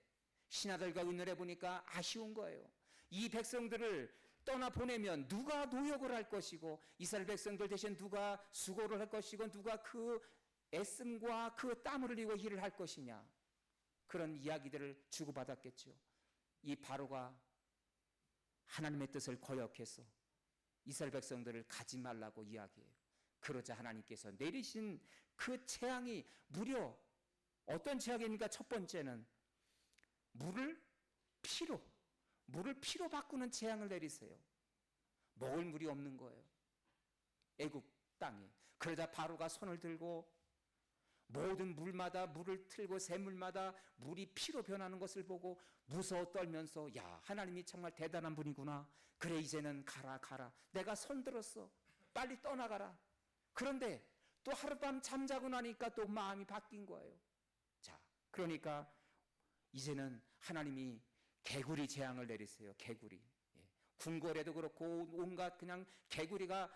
신하들과 의논해 보니까 아쉬운 거예요. 이 백성들을 떠나 보내면 누가 노역을 할 것이고, 이스라엘 백성들 대신 누가 수고를 할 것이고, 누가 그 애씀과 그 땀을 흘리고 일을 할 것이냐. 그런 이야기들을 주고받았겠죠. 이 바로가 하나님의 뜻을 거역해서 이스라엘 백성들을 가지 말라고 이야기해요. 그러자 하나님께서 내리신 그 재앙이 무려 어떤 재앙입니까? 첫 번째는 물을 피로 바꾸는 재앙을 내리세요. 먹을 물이 없는 거예요. 애굽 땅에. 그러자 바로가 손을 들고 모든 물마다 물을 틀고 샘물마다 물이 피로 변하는 것을 보고 무서워 떨면서, 야, 하나님이 정말 대단한 분이구나. 그래, 이제는 가라. 내가 손 들었어. 빨리 떠나가라. 그런데 또 하룻밤 잠자고 나니까 또 마음이 바뀐 거예요. 자, 그러니까 이제는 하나님이 개구리 재앙을 내리세요. 개구리. 궁궐에도 그렇고 온갖 그냥 개구리가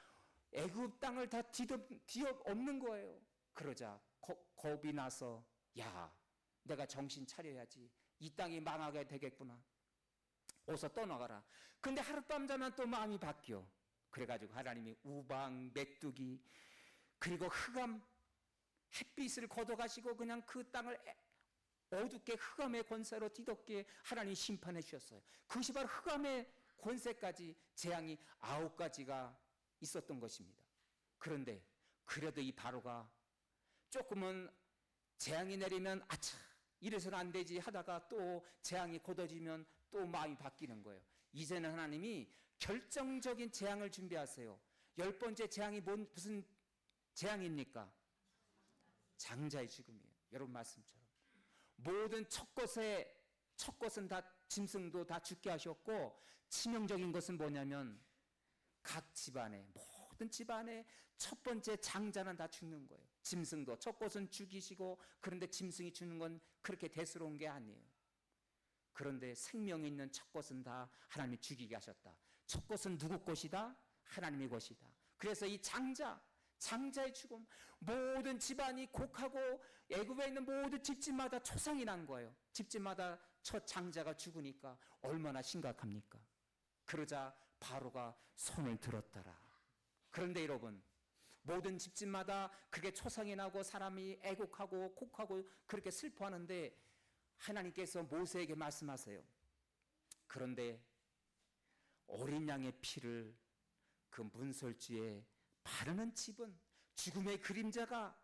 애굽 땅을 다 뒤엎는 거예요. 그러자 겁이 나서, 야, 내가 정신 차려야지. 이 땅이 망하게 되겠구나. 어서 떠나가라. 근데 하룻밤 자면 또 마음이 바뀌어. 그래가지고 하나님이 우방, 메뚜기, 그리고 흑암, 햇빛을 걷어가시고 그냥 그 땅을 어둡게 흑암의 권세로 뒤덮게 하나님 심판해 주셨어요. 그것이 바로 흑암의 권세까지 재앙이 9가지가 있었던 것입니다. 그런데 그래도 이 바로가 조금은 재앙이 내리면 아차, 이래서는 안 되지 하다가 또 재앙이 곧어지면 또 마음이 바뀌는 거예요. 이제는 하나님이 결정적인 재앙을 준비하세요. 10번째 재앙이 무슨 재앙입니까? 장자의 죽음이에요. 여러분 말씀처럼 모든 첫 것은 다 짐승도 다 죽게 하셨고, 치명적인 것은 뭐냐면 각 집안에, 모든 집안에 첫 번째 장자는 다 죽는 거예요. 짐승도 첫 것은 죽이시고, 그런데 짐승이 죽는 건 그렇게 대수로운 게 아니에요. 그런데 생명이 있는 첫 것은 다 하나님이 죽이게 하셨다. 첫 것은 누구 것이다? 하나님의 것이다. 그래서 이 장자의 죽음, 모든 집안이 곡하고 애굽에 있는 모든 집집마다 초상이 난 거예요. 집집마다 첫 장자가 죽으니까 얼마나 심각합니까? 그러자 바로가 손을 들었더라. 그런데 여러분, 모든 집집마다 그게 초상이 나고 사람이 애곡하고 곡하고 그렇게 슬퍼하는데 하나님께서 모세에게 말씀하세요. 그런데 어린 양의 피를 그 문설주에 바르는 집은 죽음의 그림자가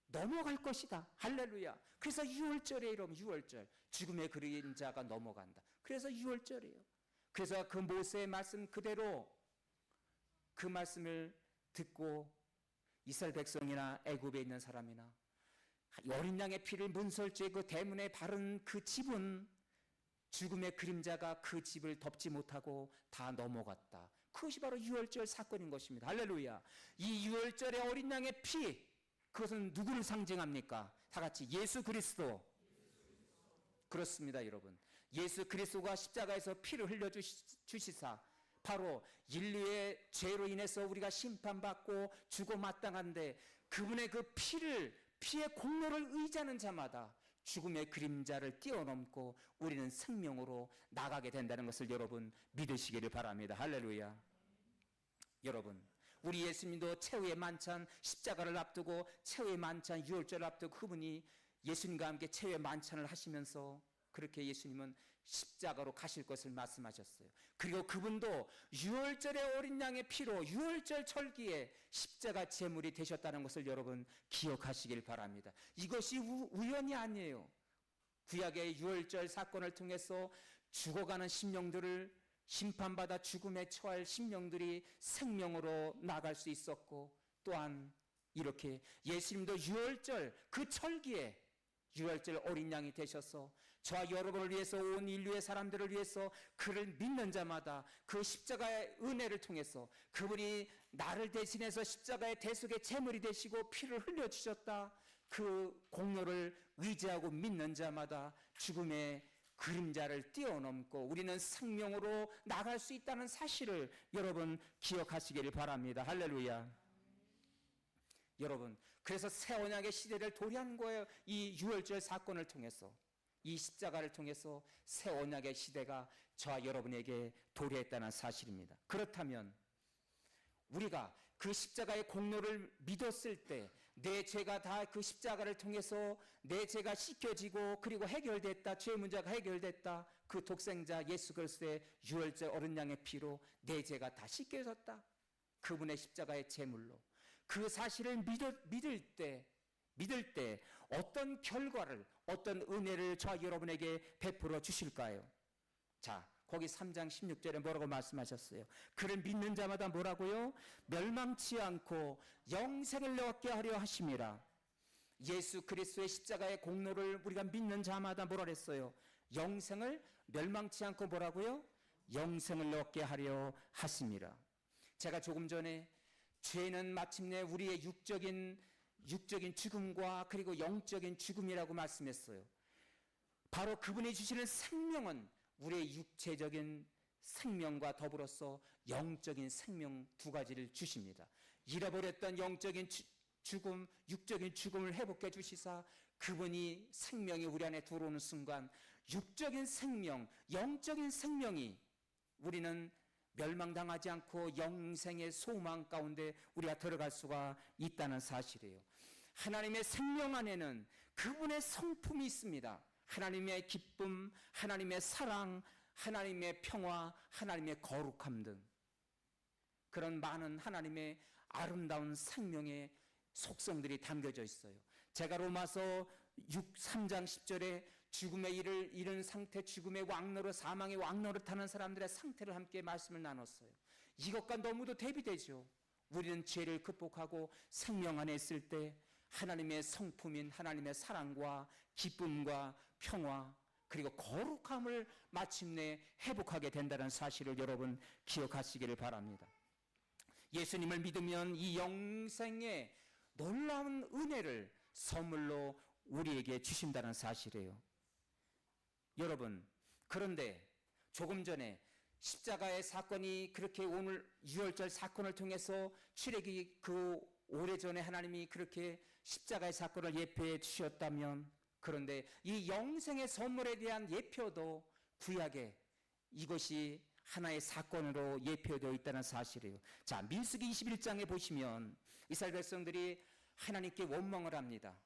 넘어갈 것이다. 할렐루야. 그래서 6월절에 여러분, 6월절 죽음의 그림자가 넘어간다. 그래서 6월절이에요. 그래서 그 모세의 말씀 그대로 그 말씀을 듣고 이스라엘 백성이나 애굽에 있는 사람이나 어린 양의 피를 문설주에 그 대문에 바른 그 집은 죽음의 그림자가 그 집을 덮지 못하고 다 넘어갔다. 그것이 바로 6월절 사건인 것입니다. 할렐루야. 이 6월절의 어린 양의 피, 그것은 누구를 상징합니까? 다 같이 예수 그리스도. 그렇습니다, 여러분. 예수 그리스도가 십자가에서 피를 흘려주시사 바로 인류의 죄로 인해서 우리가 심판받고 죽어 마땅한데, 그분의 그 피의 공로를 의지하는 자마다 죽음의 그림자를 뛰어넘고 우리는 생명으로 나가게 된다는 것을 여러분 믿으시기를 바랍니다. 할렐루야. 여러분, 우리 예수님도 최후의 만찬, 십자가를 앞두고 최후의 만찬, 6월절을 앞두고 그분이 예수님과 함께 최후의 만찬을 하시면서 그렇게 예수님은 십자가로 가실 것을 말씀하셨어요. 그리고 그분도 6월절의 어린 양의 피로 6월절 절기에 십자가 제물이 되셨다는 것을 여러분 기억하시길 바랍니다. 이것이 우연이 아니에요. 구약의 유월절 사건을 통해서 죽어가는 심령들을 심판받아 죽음에 처할 심령들이 생명으로 나갈 수 있었고, 또한 이렇게 예수님도 유월절 그 철기에 유월절 어린 양이 되셔서 저와 여러분을 위해서, 온 인류의 사람들을 위해서 그를 믿는 자마다 그 십자가의 은혜를 통해서 그분이 나를 대신해서 십자가의 대속의 제물이 되시고 피를 흘려주셨다, 그 공로를 의지하고 믿는 자마다 죽음의 그림자를 뛰어넘고 우리는 생명으로 나갈 수 있다는 사실을 여러분 기억하시기를 바랍니다. 할렐루야. 여러분, 그래서 새 언약의 시대를 도래한 거예요. 이 유월절 사건을 통해서, 이 십자가를 통해서 새 언약의 시대가 저와 여러분에게 도래했다는 사실입니다. 그렇다면 우리가 그 십자가의 공로를 믿었을 때 내 죄가 다 그 십자가를 통해서 내 죄가 씻겨지고 그리고 해결됐다, 죄 문제가 해결됐다, 그 독생자 예수 그리스도의 유월절 어린 양의 피로 내 죄가 다 씻겨졌다, 그분의 십자가의 제물로, 그 사실을 믿을 때 어떤 결과를, 어떤 은혜를 저와 여러분에게 베풀어 주실까요? 자, 거기 3장 16절에 뭐라고 말씀하셨어요? 그를 믿는 자마다 뭐라고요? 멸망치 않고 영생을 얻게 하려 하심이라. 예수 그리스도의 십자가의 공로를 우리가 믿는 자마다 뭐라 그랬어요? 영생을 멸망치 않고 뭐라고요? 영생을 얻게 하려 하심이라. 제가 조금 전에 죄는 마침내 우리의 육적인 죽음과 그리고 영적인 죽음이라고 말씀했어요. 바로 그분이 주시는 생명은 우리의 육체적인 생명과 더불어서 영적인 생명 두 가지를 주십니다. 잃어버렸던 영적인 죽음, 육적인 죽음을 회복해 주시사 그분이 생명이 우리 안에 들어오는 순간 육적인 생명, 영적인 생명이 우리는 멸망당하지 않고 영생의 소망 가운데 우리가 들어갈 수가 있다는 사실이에요. 하나님의 생명 안에는 그분의 성품이 있습니다. 하나님의 기쁨, 하나님의 사랑, 하나님의 평화, 하나님의 거룩함 등 그런 많은 하나님의 아름다운 생명의 속성들이 담겨져 있어요. 제가 로마서 3장 10절에 죽음의 일을 잃은 상태, 죽음의 왕노릇, 사망의 왕노릇 하는 사람들의 상태를 함께 말씀을 나눴어요. 이것과 너무도 대비되죠. 우리는 죄를 극복하고 생명 안에 있을 때 하나님의 성품인 하나님의 사랑과 기쁨과 평화 그리고 거룩함을 마침내 회복하게 된다는 사실을 여러분 기억하시기를 바랍니다. 예수님을 믿으면 이 영생의 놀라운 은혜를 선물로 우리에게 주신다는 사실이에요. 여러분, 그런데 조금 전에 십자가의 사건이 그렇게 오늘 유월절 사건을 통해서 출애굽기 그 오래전에 하나님이 그렇게 십자가의 사건을 예표해 주셨다면, 그런데 이 영생의 선물에 대한 예표도 구약에 이것이 하나의 사건으로 예표되어 있다는 사실이에요. 자, 민수기 21장에 보시면 이스라엘 백성들이 하나님께 원망을 합니다.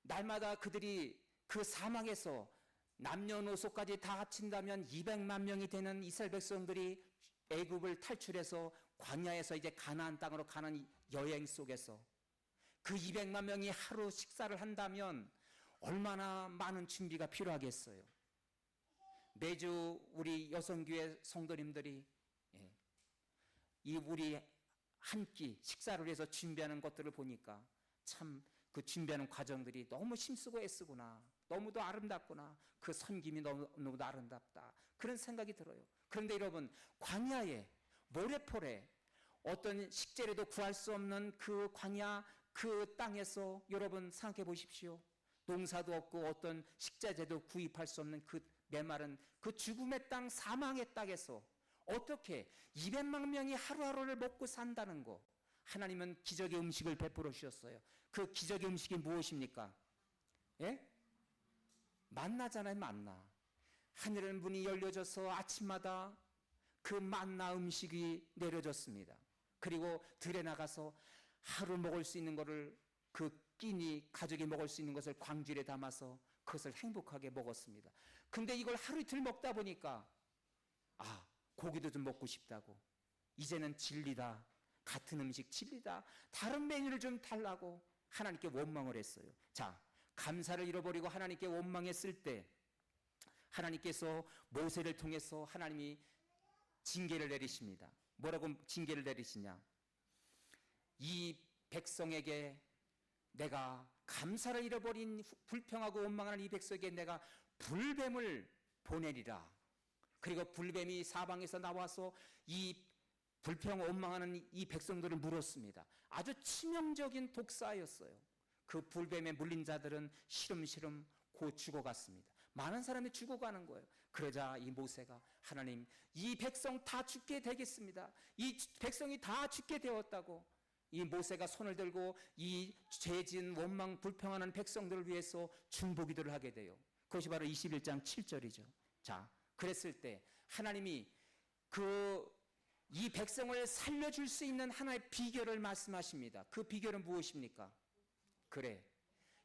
날마다 그들이 그 사막에서 남녀노소까지 다 합친다면 200만 명이 되는 이스라엘 백성들이 애굽을 탈출해서 광야에서 이제 가나안 땅으로 가는 여행 속에서 그 200만 명이 하루 식사를 한다면 얼마나 많은 준비가 필요하겠어요. 매주 우리 여성교회 성도님들이 이 우리 한 끼 식사를 위해서 준비하는 것들을 보니까 참 그 준비하는 과정들이 너무 힘쓰고 애쓰구나, 너무도 아름답구나, 그 섬김이 너무도 아름답다, 그런 생각이 들어요. 그런데 여러분, 광야에 모래포래 어떤 식재료도 구할 수 없는 그 광야 그 땅에서 여러분 생각해 보십시오. 농사도 없고 어떤 식자재도 구입할 수 없는 그 메마른 그 죽음의 땅, 사망의 땅에서 어떻게 200만 명이 하루하루를 먹고 산다는 거, 하나님은 기적의 음식을 베풀어 주셨어요. 그 기적의 음식이 무엇입니까? 예? 만나잖아요, 만나. 하늘의 문이 열려져서 아침마다 그 만나 음식이 내려졌습니다. 그리고 들에 나가서 하루 먹을 수 있는 것을, 그 끼니 가족이 먹을 수 있는 것을 광주에 담아서 그것을 행복하게 먹었습니다. 근데 이걸 하루 이틀 먹다 보니까 고기도 좀 먹고 싶다고, 이제는 진리다, 같은 음식 진리다, 다른 메뉴를 좀 달라고 하나님께 원망을 했어요. 자, 감사를 잃어버리고 하나님께 원망했을 때 하나님께서 모세를 통해서 하나님이 징계를 내리십니다. 뭐라고 징계를 내리시냐? 이 백성에게 내가 감사를 잃어버린 불평하고 원망하는 이 백성에게 내가 불뱀을 보내리라. 그리고 불뱀이 사방에서 나와서 이 불평 원망하는 이 백성들을 물었습니다. 아주 치명적인 독사였어요. 그 불뱀에 물린 자들은 시름시름 곧 죽어갔습니다. 많은 사람이 죽어가는 거예요. 그러자 이 모세가 하나님, 이 백성 다 죽게 되겠습니다. 이 백성이 다 죽게 되었다고 이 모세가 손을 들고 이 죄진 원망 불평하는 백성들을 위해서 중보기도를 하게 돼요. 그것이 바로 21장 7절이죠. 자, 그랬을 때 하나님이 이 백성을 살려줄 수 있는 하나의 비결을 말씀하십니다. 그 비결은 무엇입니까? 그래,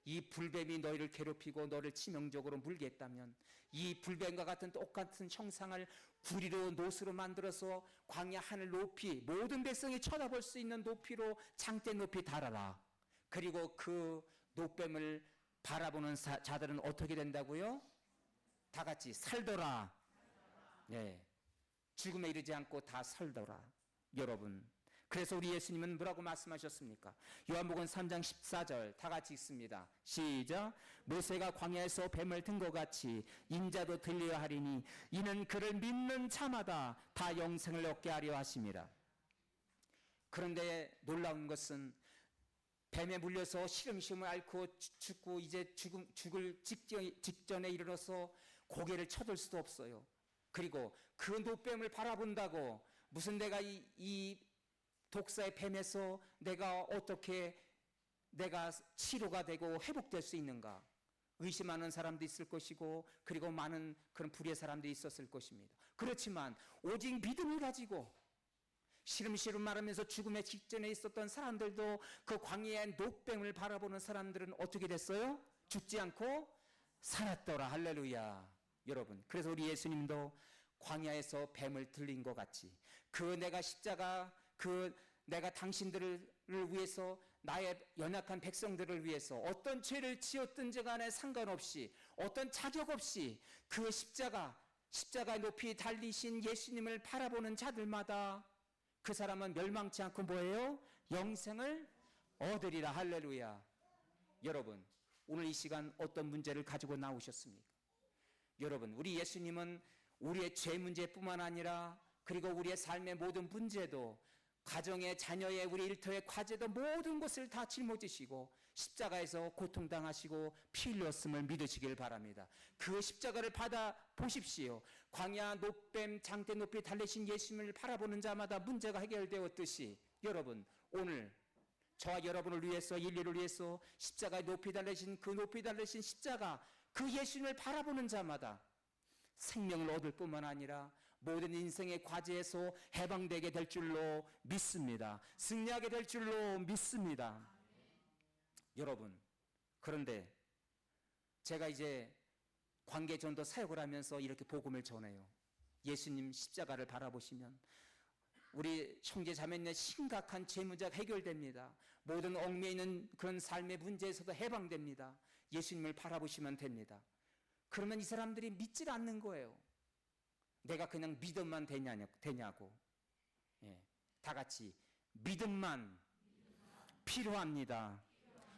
이 불뱀이 너희를 괴롭히고 너를 치명적으로 물게 했다면 이 불뱀과 같은 똑같은 형상을 구리로 노스로 만들어서 광야 하늘 높이 모든 백성이 쳐다볼 수 있는 높이로 장대 높이 달아라. 그리고 그 노뱀을 바라보는 자들은 어떻게 된다고요? 다 같이 살더라. 네, 죽음에 이르지 않고 다 살더라. 여러분, 그래서 우리 예수님은 뭐라고 말씀하셨습니까? 요한복음 3장 14절 다 같이 읽습니다. 시작. 모세가 광야에서 뱀을 든 것 같이 인자도 들려야 하리니 이는 그를 믿는 자마다 다 영생을 얻게 하려 하심이라. 그런데 놀라운 것은 뱀에 물려서 시름시름을 앓고 죽고 이제 죽을 직전에 이르러서 고개를 쳐들 수도 없어요. 그리고 그 노뱀을 바라본다고 무슨 내가 이 독사의 뱀에서 내가 어떻게 내가 치료가 되고 회복될 수 있는가? 의심하는 사람도 있을 것이고 그리고 많은 그런 불의의 사람들이 있었을 것입니다. 그렇지만 오직 믿음을 가지고 시름시름 말하면서 죽음의 직전에 있었던 사람들도 그 광야의 노뱀을 바라보는 사람들은 어떻게 됐어요? 죽지 않고 살았더라. 할렐루야. 여러분, 그래서 우리 예수님도 광야에서 뱀을 들린 것 같이 내가 당신들을 위해서 나의 연약한 백성들을 위해서 어떤 죄를 지었든지 간에 상관없이 어떤 자격 없이 그 십자가 높이 달리신 예수님을 바라보는 자들마다 그 사람은 멸망치 않고 뭐예요? 영생을 얻으리라. 할렐루야. 여러분, 오늘 이 시간 어떤 문제를 가지고 나오셨습니까? 여러분, 우리 예수님은 우리의 죄 문제뿐만 아니라 그리고 우리의 삶의 모든 문제도 가정의 자녀의 우리 일터의 과제도 모든 것을 다 짊어지시고 십자가에서 고통당하시고 피 흘렸음을 믿으시길 바랍니다. 그 십자가를 받아 보십시오. 광야 노뱀 장대 높이 달리신 예수님을 바라보는 자마다 문제가 해결되었듯이 여러분, 오늘 저와 여러분을 위해서 인류를 위해서 십자가에 높이 달리신 그 높이 달리신 십자가 그 예수님을 바라보는 자마다 생명을 얻을 뿐만 아니라 모든 인생의 과제에서 해방되게 될 줄로 믿습니다. 승리하게 될 줄로 믿습니다. 여러분, 그런데 제가 이제 관계전도 사역을 하면서 이렇게 복음을 전해요. 예수님 십자가를 바라보시면 우리 형제 자매의 심각한 죄 문제가 해결됩니다. 모든 얽매여 있는 그런 삶의 문제에서도 해방됩니다. 예수님을 바라보시면 됩니다. 그러면 이 사람들이 믿질 않는 거예요. 내가 그냥 믿음만 되냐고. 예, 다 같이 믿음만 필요합니다.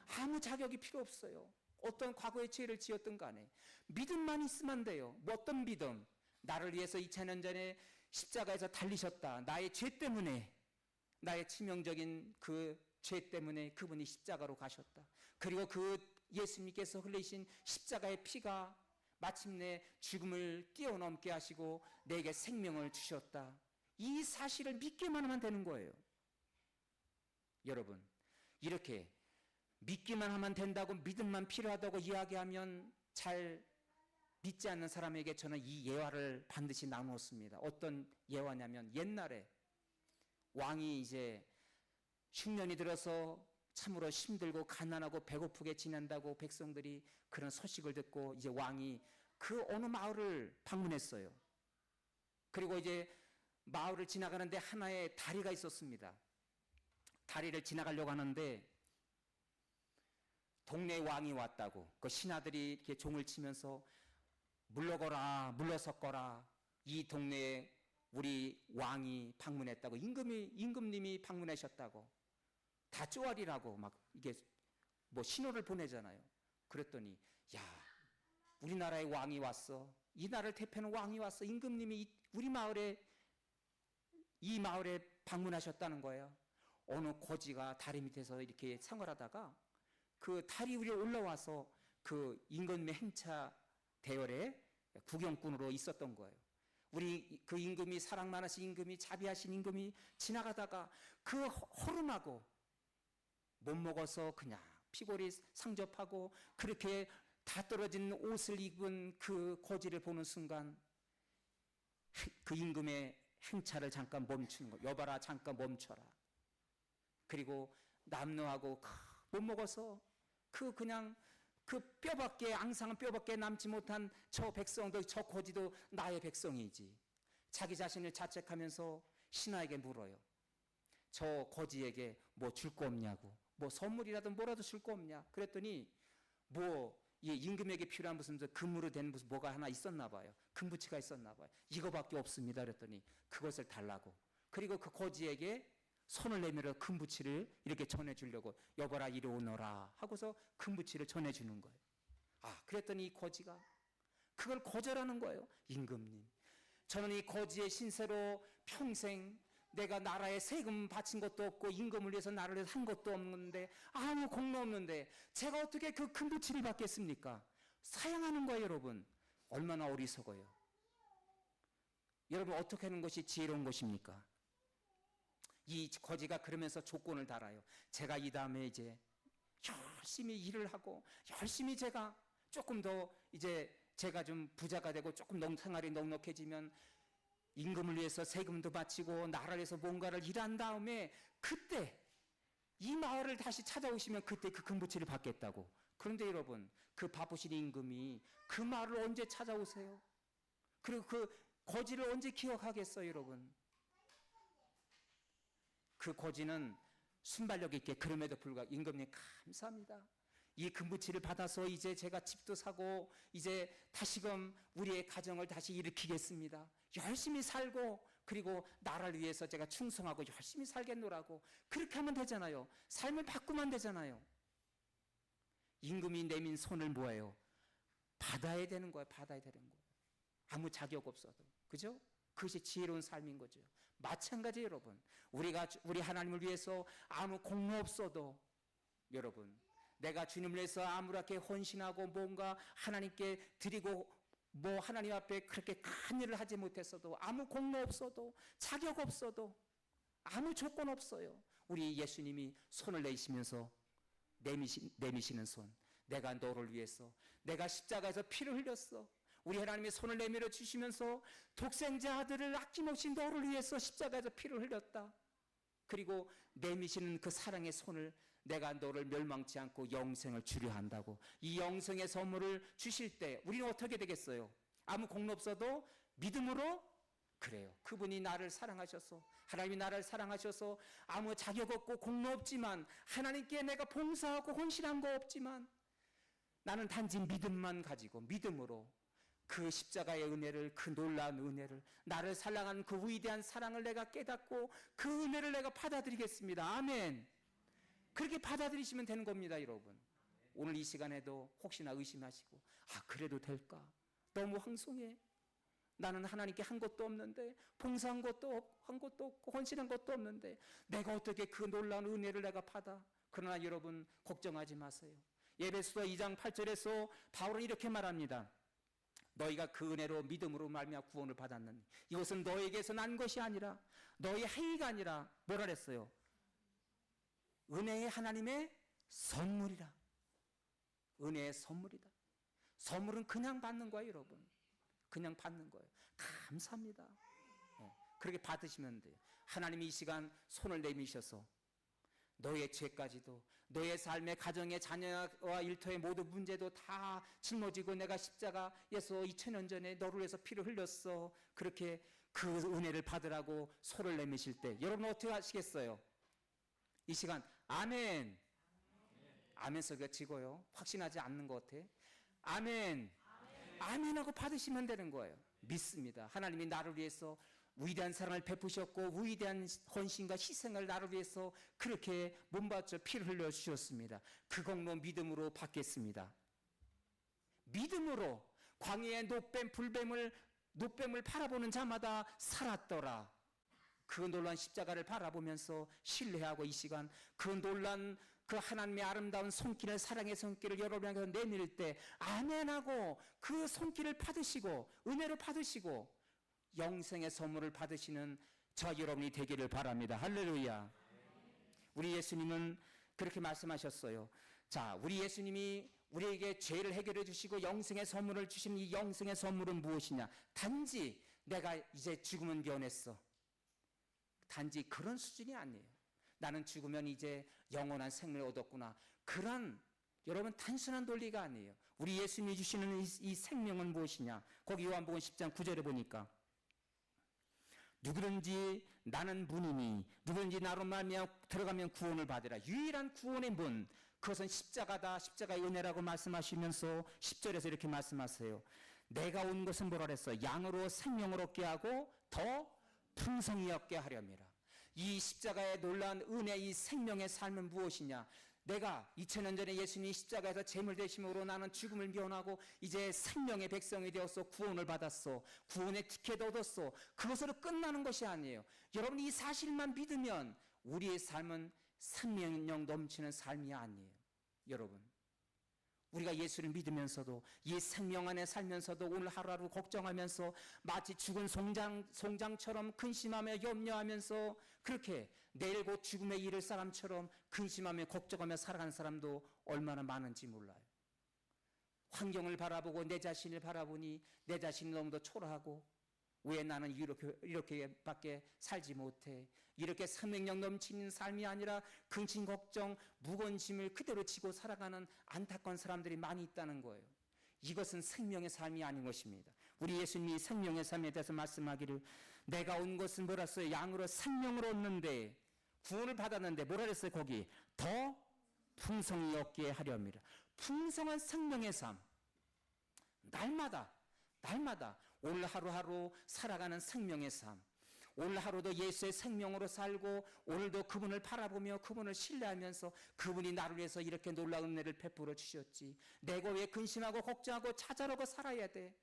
아무 자격이 필요 없어요. 어떤 과거의 죄를 지었든 간에 믿음만 있으면 돼요. 뭐 어떤 믿음? 나를 위해서 2000년 전에 십자가에서 달리셨다. 나의 죄 때문에, 나의 치명적인 그 죄 때문에 그분이 십자가로 가셨다. 그리고 그 예수님께서 흘리신 십자가의 피가 마침내 죽음을 뛰어넘게 하시고 내게 생명을 주셨다. 이 사실을 믿기만 하면 되는 거예요. 여러분, 이렇게 믿기만 하면 된다고, 믿음만 필요하다고 이야기하면 잘 믿지 않는 사람에게 저는 이 예화를 반드시 나누었습니다. 어떤 예화냐면, 옛날에 왕이 이제 흉년이 들어서 참으로 힘들고 가난하고 배고프게 지낸다고 백성들이 그런 소식을 듣고 이제 왕이 그 어느 마을을 방문했어요. 그리고 이제 마을을 지나가는데 하나의 다리가 있었습니다. 다리를 지나가려고 하는데 동네 왕이 왔다고 그 신하들이 이렇게 종을 치면서 물러거라 물러섰거라 이 동네에 우리 왕이 방문했다고 임금님이 방문하셨다고 다 쪼아리라고 막 이게 뭐 신호를 보내잖아요. 그랬더니 야 우리나라의 왕이 왔어. 이 나라를 대표하는 왕이 왔어. 임금님이 우리 마을에 이 마을에 방문하셨다는 거예요. 어느 거지가 다리 밑에서 이렇게 생활하다가 그 다리 위에 올라와서 그 임금님의 행차 대열에 구경꾼으로 있었던 거예요. 우리 그 임금이 사랑 많으신 임금이 자비하신 임금이 지나가다가 그 허름하고 못 먹어서 그냥 피골이 상접하고 그렇게 다 떨어진 옷을 입은 그 거지를 보는 순간 그 임금의 행차를 잠깐 멈추는 거예요. 여봐라 잠깐 멈춰라. 그리고 남노하고 못 먹어서 그냥 그 뼈밖에 앙상한 뼈밖에 남지 못한 저 백성도 저 거지도 나의 백성이지. 자기 자신을 자책하면서 신하에게 물어요. 저 거지에게 뭐 줄 거 없냐고. 뭐 선물이라도 뭐라도 줄 거 없냐. 그랬더니 뭐 이 임금에게 필요한 무슨 금으로 된 무슨 뭐가 하나 있었나 봐요. 금부치가 있었나 봐요. 이거밖에 없습니다. 그랬더니 그것을 달라고. 그리고 그 거지에게 손을 내밀어 금부치를 이렇게 전해주려고 여봐라 이리 오너라 하고서 금부치를 전해주는 거예요. 아 그랬더니 이 거지가 그걸 거절하는 거예요. 임금님 저는 이 거지의 신세로 평생 내가 나라에 세금 바친 것도 없고 임금을 위해서 나라를 위해서 한 것도 없는데 아무 공로 없는데 제가 어떻게 그 금부치를 받겠습니까? 사양하는 거예요. 여러분 얼마나 어리석어요. 여러분 어떻게 하는 것이 지혜로운 것입니까? 이 거지가 그러면서 조건을 달아요. 제가 이 다음에 이제 열심히 일을 하고 열심히 제가 조금 더 이제 제가 좀 부자가 되고 조금 생활이 넉넉해지면 임금을 위해서 세금도 바치고 나라를 위해서 뭔가를 일한 다음에 그때 이 마을을 다시 찾아오시면 그때 그 금부치를 받겠다고. 그런데 여러분 그 바쁘신 임금이 그 마을을 언제 찾아오세요? 그리고 그 거지를 언제 기억하겠어요 여러분? 그 거지는 순발력 있게 그럼에도 불구하고 임금님 감사합니다. 이 금부치를 받아서 이제 제가 집도 사고 이제 다시금 우리의 가정을 다시 일으키겠습니다. 열심히 살고 그리고 나라를 위해서 제가 충성하고 열심히 살겠노라고 그렇게 하면 되잖아요. 삶을 바꾸면 되잖아요. 임금이 내민 손을 뭐예요? 받아야 되는 거예요. 받아야 되는 거예요. 아무 자격 없어도. 그죠? 그것이 지혜로운 삶인 거죠. 마찬가지 여러분. 우리 하나님을 위해서 아무 공로 없어도 여러분 내가 주님을 위해서 아무렇게 헌신하고 뭔가 하나님께 드리고 뭐 하나님 앞에 그렇게 큰 일을 하지 못했어도 아무 공로 없어도 자격 없어도 아무 조건 없어요. 우리 예수님이 손을 내시면서 내미시는 손. 내가 너를 위해서 내가 십자가에서 피를 흘렸어. 우리 하나님이 손을 내밀어 주시면서 독생자 아들을 아낌없이 너를 위해서 십자가에서 피를 흘렸다. 그리고 내미시는 그 사랑의 손을 내가 너를 멸망치 않고 영생을 주려 한다고. 이 영생의 선물을 주실 때 우리는 어떻게 되겠어요? 아무 공로 없어도 믿음으로 그래요. 그분이 나를 사랑하셔서 하나님이 나를 사랑하셔서 아무 자격 없고 공로 없지만 하나님께 내가 봉사하고 헌신한 거 없지만 나는 단지 믿음만 가지고 믿음으로 그 십자가의 은혜를 그 놀라운 은혜를 나를 사랑하는 그 위대한 사랑을 내가 깨닫고 그 은혜를 내가 받아들이겠습니다. 아멘. 그렇게 받아들이시면 되는 겁니다. 여러분 오늘 이 시간에도 혹시나 의심하시고 그래도 될까? 너무 황송해. 나는 하나님께 한 것도 없는데 봉사한 것도 한 것도 없고 헌신한 것도 없는데 내가 어떻게 그 놀라운 은혜를 내가 받아? 그러나 여러분 걱정하지 마세요. 에베소서 2장 8절에서 바울은 이렇게 말합니다. 너희가 그 은혜로 믿음으로 말미암아 구원을 받았느니 이것은 너에게서 난 것이 아니라 너의 행위가 아니라 뭐라 그랬어요? 은혜의 하나님의 선물이라. 은혜의 선물이다. 선물은 그냥 받는 거예요 여러분. 그냥 받는 거예요. 감사합니다. 그렇게 받으시면 돼요. 하나님이 이 시간 손을 내미셔서 너의 죄까지도 너의 삶의 가정의 자녀와 일터의 모든 문제도 다 짊어지고 내가 십자가에서 2000년 전에 너를 위해서 피를 흘렸어. 그렇게 그 은혜를 받으라고 손을 내미실 때 여러분 어떻게 하시겠어요? 이 시간 아멘. 아멘 써지고요. 확신하지 않는 것 같아. 아멘. 아멘하고 받으시면 되는 거예요. 믿습니다. 하나님이 나를 위해서 위대한 사랑을 베푸셨고 위대한 헌신과 희생을 나를 위해서 그렇게 몸바쳐 피를 흘려 주셨습니다. 그 공로 믿음으로 받겠습니다. 믿음으로 광야의 노뱀을 바라보는 자마다 살았더라. 그 놀란 십자가를 바라보면서 신뢰하고 이 시간 그 놀란 그 하나님의 아름다운 손길을, 사랑의 손길을 여러분에게 내밀 때 아멘하고 그 손길을 받으시고 은혜를 받으시고 영생의 선물을 받으시는 저 여러분이 되기를 바랍니다. 할렐루야. 우리 예수님은 그렇게 말씀하셨어요. 자, 우리 예수님이 우리에게 죄를 해결해 주시고 영생의 선물을 주신 이 영생의 선물은 무엇이냐? 단지 내가 이제 죽으면 변했어. 단지 그런 수준이 아니에요. 나는 죽으면 이제 영원한 생명을 얻었구나. 그런 여러분 단순한 논리가 아니에요. 우리 예수님이 주시는 이 생명은 무엇이냐? 거기 요한복음 10장 9절에 보니까 누구든지 나는 문이니 누구든지 나로 말미암아 들어가면 구원을 받으라. 유일한 구원의 문, 그것은 십자가다. 십자가의 은혜라고 말씀하시면서 10절에서 이렇게 말씀하세요. 내가 온 것은 뭐라 그랬어? 양으로 생명을 얻게 하고 더 풍성히 얻게 하렵니다. 이 십자가의 놀라운 은혜, 이 생명의 삶은 무엇이냐? 내가 2000년 전에 예수님이 십자가에서 제물 되심으로 나는 죽음을 면하고 이제 생명의 백성이 되었어. 구원을 받았어. 구원의 티켓 얻었어. 그것으로 끝나는 것이 아니에요. 여러분 이 사실만 믿으면 우리의 삶은 생명력 넘치는 삶이 아니에요. 여러분 우리가 예수를 믿으면서도 이 생명 안에 살면서도 오늘 하루하루 걱정하면서 마치 죽은 송장처럼 근심하며 염려하면서 그렇게 내일 곧 죽음에 이를 사람처럼 근심하며 걱정하며 살아가는 사람도 얼마나 많은지 몰라요. 환경을 바라보고 내 자신을 바라보니 내 자신이 너무도 초라하고 왜 나는 이렇게밖에 살지 못해? 이렇게 생명력 넘치는 삶이 아니라 근심 걱정 무거운 짐을 그대로 지고 살아가는 안타까운 사람들이 많이 있다는 거예요. 이것은 생명의 삶이 아닌 것입니다. 우리 예수님이 생명의 삶에 대해서 말씀하기를 내가 온 것은 뭐라 했어요? 양으로 생명을 얻는데 구원을 받았는데 뭐라 그랬어요? 거기 더 풍성히 얻게 하려 합니다. 풍성한 생명의 삶 날마다 오늘 하루하루 살아가는 생명의 삶, 오늘 하루도 예수의 생명으로 살고 오늘도 그분을 바라보며 그분을 신뢰하면서 그분이 나를 위해서 이렇게 놀라운 은혜를 베풀어 주셨지. 내가 왜 근심하고 걱정하고 찾아라고 살아야 돼?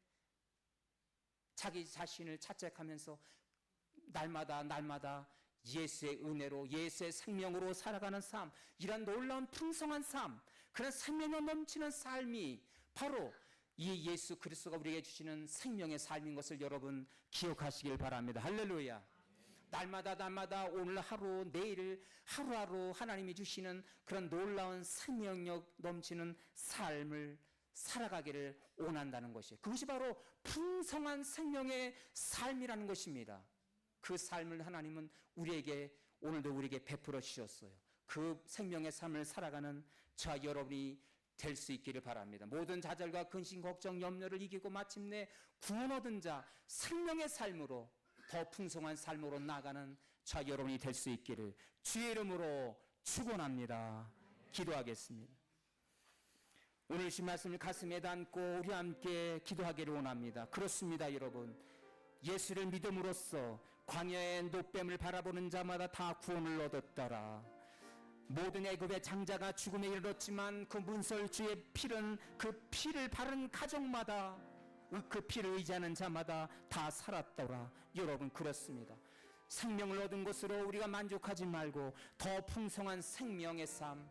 자기 자신을 자책하면서 날마다 예수의 은혜로 예수의 생명으로 살아가는 삶, 이런 놀라운 풍성한 삶, 그런 생명력 넘치는 삶이 바로 이 예수 그리스도가 우리에게 주시는 생명의 삶인 것을 여러분 기억하시길 바랍니다. 할렐루야. 날마다 오늘 하루 내일 하루하루 하나님이 주시는 그런 놀라운 생명력 넘치는 삶을 살아가기를 원한다는 것이에요. 그것이 바로 풍성한 생명의 삶이라는 것입니다. 그 삶을 하나님은 오늘도 우리에게 베풀어 주셨어요. 그 생명의 삶을 살아가는 저 여러분이 될 수 있기를 바랍니다. 모든 좌절과 근심, 걱정, 염려를 이기고 마침내 구원 얻은 자, 생명의 삶으로 더 풍성한 삶으로 나가는 저 여러분이 될 수 있기를 주의 이름으로 축원합니다. 기도하겠습니다. 오늘 신 말씀을 가슴에 담고 우리 함께 기도하기를 원합니다. 그렇습니다, 여러분. 예수를 믿음으로써 광야의 노뱀을 바라보는 자마다 다 구원을 얻었더라. 모든 애굽의 장자가 죽음에 이르렀지만 그 문설주의 피는 그 피를 바른 가족마다 그 피를 의지하는 자마다 다 살았더라. 여러분 그렇습니다. 생명을 얻은 것으로 우리가 만족하지 말고 더 풍성한 생명의 삶,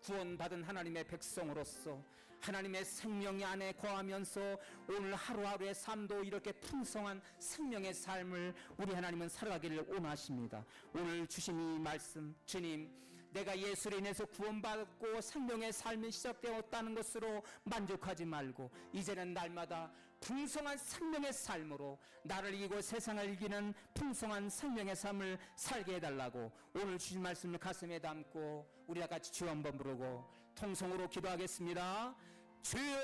구원받은 하나님의 백성으로서 하나님의 생명이 안에 거하면서 오늘 하루하루의 삶도 이렇게 풍성한 생명의 삶을 우리 하나님은 살아가기를 원하십니다. 오늘 주신 이 말씀, 주님 내가 예수로 인해서 구원받고 생명의 삶이 시작되었다는 것으로 만족하지 말고 이제는 날마다 풍성한 생명의 삶으로 나를 이기고 세상을 이기는 풍성한 생명의 삶을 살게 해달라고 오늘 주신 말씀을 가슴에 담고 우리 다 같이 주여 한번 부르고 통성으로 기도하겠습니다. 주여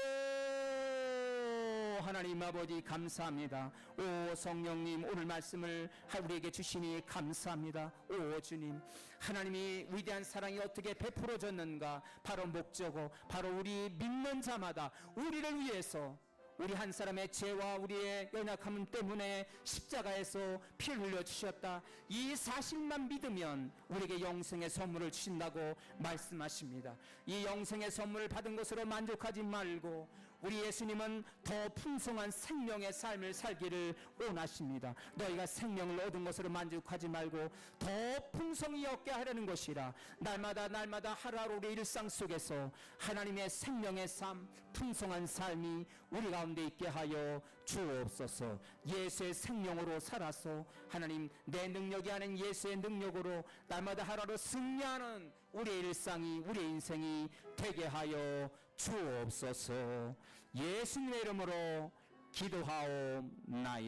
하나님 아버지 감사합니다. 오 성령님 오늘 말씀을 우리에게 주시니 감사합니다. 오 주님, 하나님이 위대한 사랑이 어떻게 베풀어졌는가, 바로 목적어, 바로 우리 믿는 자마다 우리를 위해서 우리 한 사람의 죄와 우리의 연약함 때문에 십자가에서 피를 흘려주셨다. 이 사실만 믿으면 우리에게 영생의 선물을 주신다고 말씀하십니다. 이 영생의 선물을 받은 것으로 만족하지 말고 우리 예수님은 더 풍성한 생명의 삶을 살기를 원하십니다. 너희가 생명을 얻은 것으로 만족하지 말고 더 풍성히 얻게 하려는 것이라. 날마다 하루하루 우리 일상 속에서 하나님의 생명의 삶, 풍성한 삶이 우리 가운데 있게 하여 주옵소서. 예수의 생명으로 살아서 하나님 내 능력이 아닌 예수의 능력으로 날마다 하루하루 승리하는 우리의 일상이, 우리의 인생이 되게 하여 주옵소서. 예수님의 이름으로 기도하옵나이다.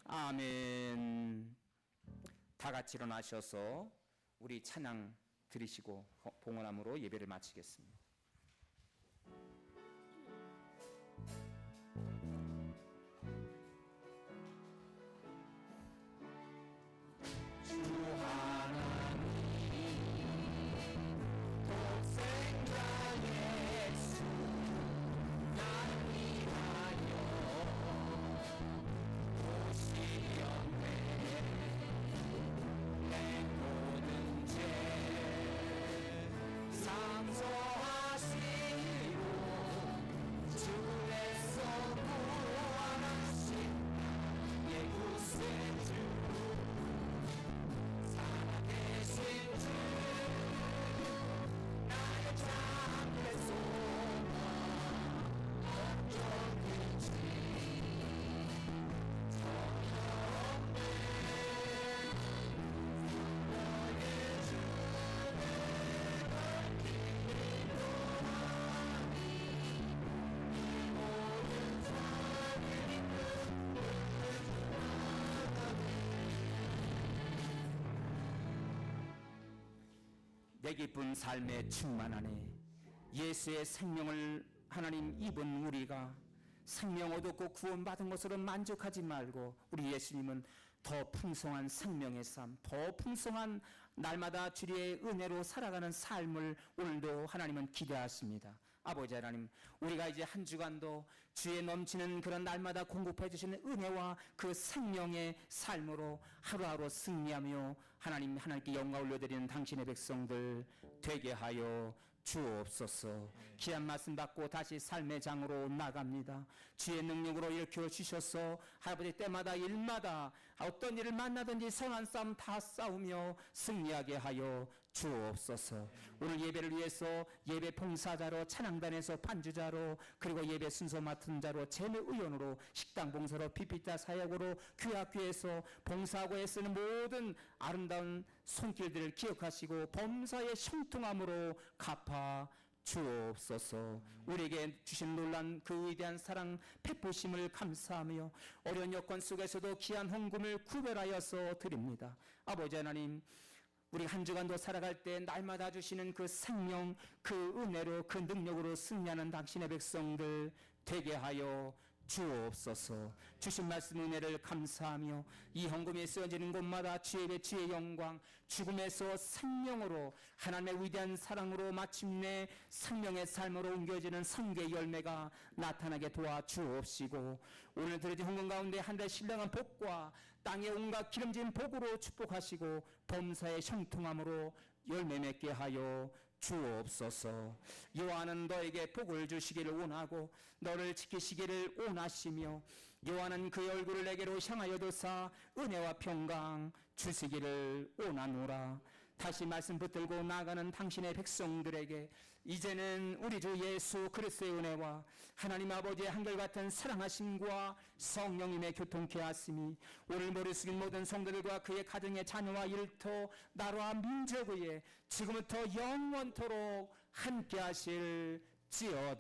아멘. 다 같이 일어나셔서 우리 찬양 드리시고 봉헌함으로 예배를 마치겠습니다. 내 기쁜 삶의 충만하네. 예수의 생명을 하나님 입은 우리가 생명 얻었고 구원받은 것으로 만족하지 말고 우리 예수님은 더 풍성한 생명의 삶, 더 풍성한 날마다 주의 은혜로 살아가는 삶을 오늘도 하나님은 기대하십니다. 아버지 하나님, 우리가 이제 한 주간도 주의 넘치는 그런 날마다 공급해 주시는 은혜와 그 생명의 삶으로 하루하루 승리하며 하나님께 영광 올려드리는 당신의 백성들 되게 하여 주옵소서. 귀한 말씀 받고 다시 삶의 장으로 나갑니다. 주의 능력으로 일으켜 주셔서 아버지 때마다 일마다 어떤 일을 만나든지 선한 싸움 다 싸우며 승리하게 하여 주옵소서. 오늘 예배를 위해서 예배 봉사자로, 찬양단에서 반주자로, 그리고 예배 순서 맡은 자로, 재무의원으로, 식당 봉사로, 피피자 사역으로, 교회학교에서 봉사하고 애쓰는 모든 아름다운 손길들을 기억하시고 범사의 형통함으로 갚아 주옵소서. 우리에게 주신 놀란 그 위대한 사랑 베푸심을 감사하며 어려운 여건 속에서도 귀한 헌금을 구별하여서 드립니다. 아버지 하나님, 우리 한 주간도 살아갈 때 날마다 주시는 그 생명, 그 은혜로, 그 능력으로 승리하는 당신의 백성들 되게 하여 주옵소서. 주신 말씀 은혜를 감사하며 이 헌금이 쓰여지는 곳마다 주의 영광, 죽음에서 생명으로 하나님의 위대한 사랑으로 마침내 생명의 삶으로 옮겨지는 성계의 열매가 나타나게 도와주옵시고, 오늘 드려진 헌금 가운데 하늘의 신령한 복과 땅의 온갖 기름진 복으로 축복하시고 범사의 형통함으로 열매 맺게 하여 주옵소서. 여호와는 너에게 복을 주시기를 원하고 너를 지키시기를 원하시며 여호와는 그의 얼굴을 내게로 향하여 두사 은혜와 평강 주시기를 원하노라. 다시 말씀 붙들고 나아가는 당신의 백성들에게 이제는 우리 주 예수 그리스도의 은혜와 하나님 아버지의 한결같은 사랑하심과 성령님의 교통케 하심이 오늘 머리 숙인 모든 성도들과 그의 가정의 자녀와 일터 나라와 민족의 지금부터 영원토록 함께 하실지어다.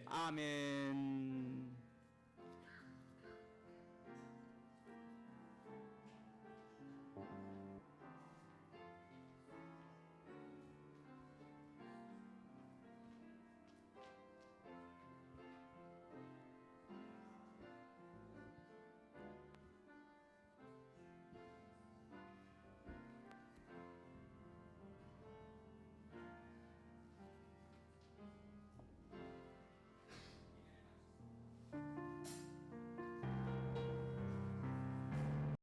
아멘.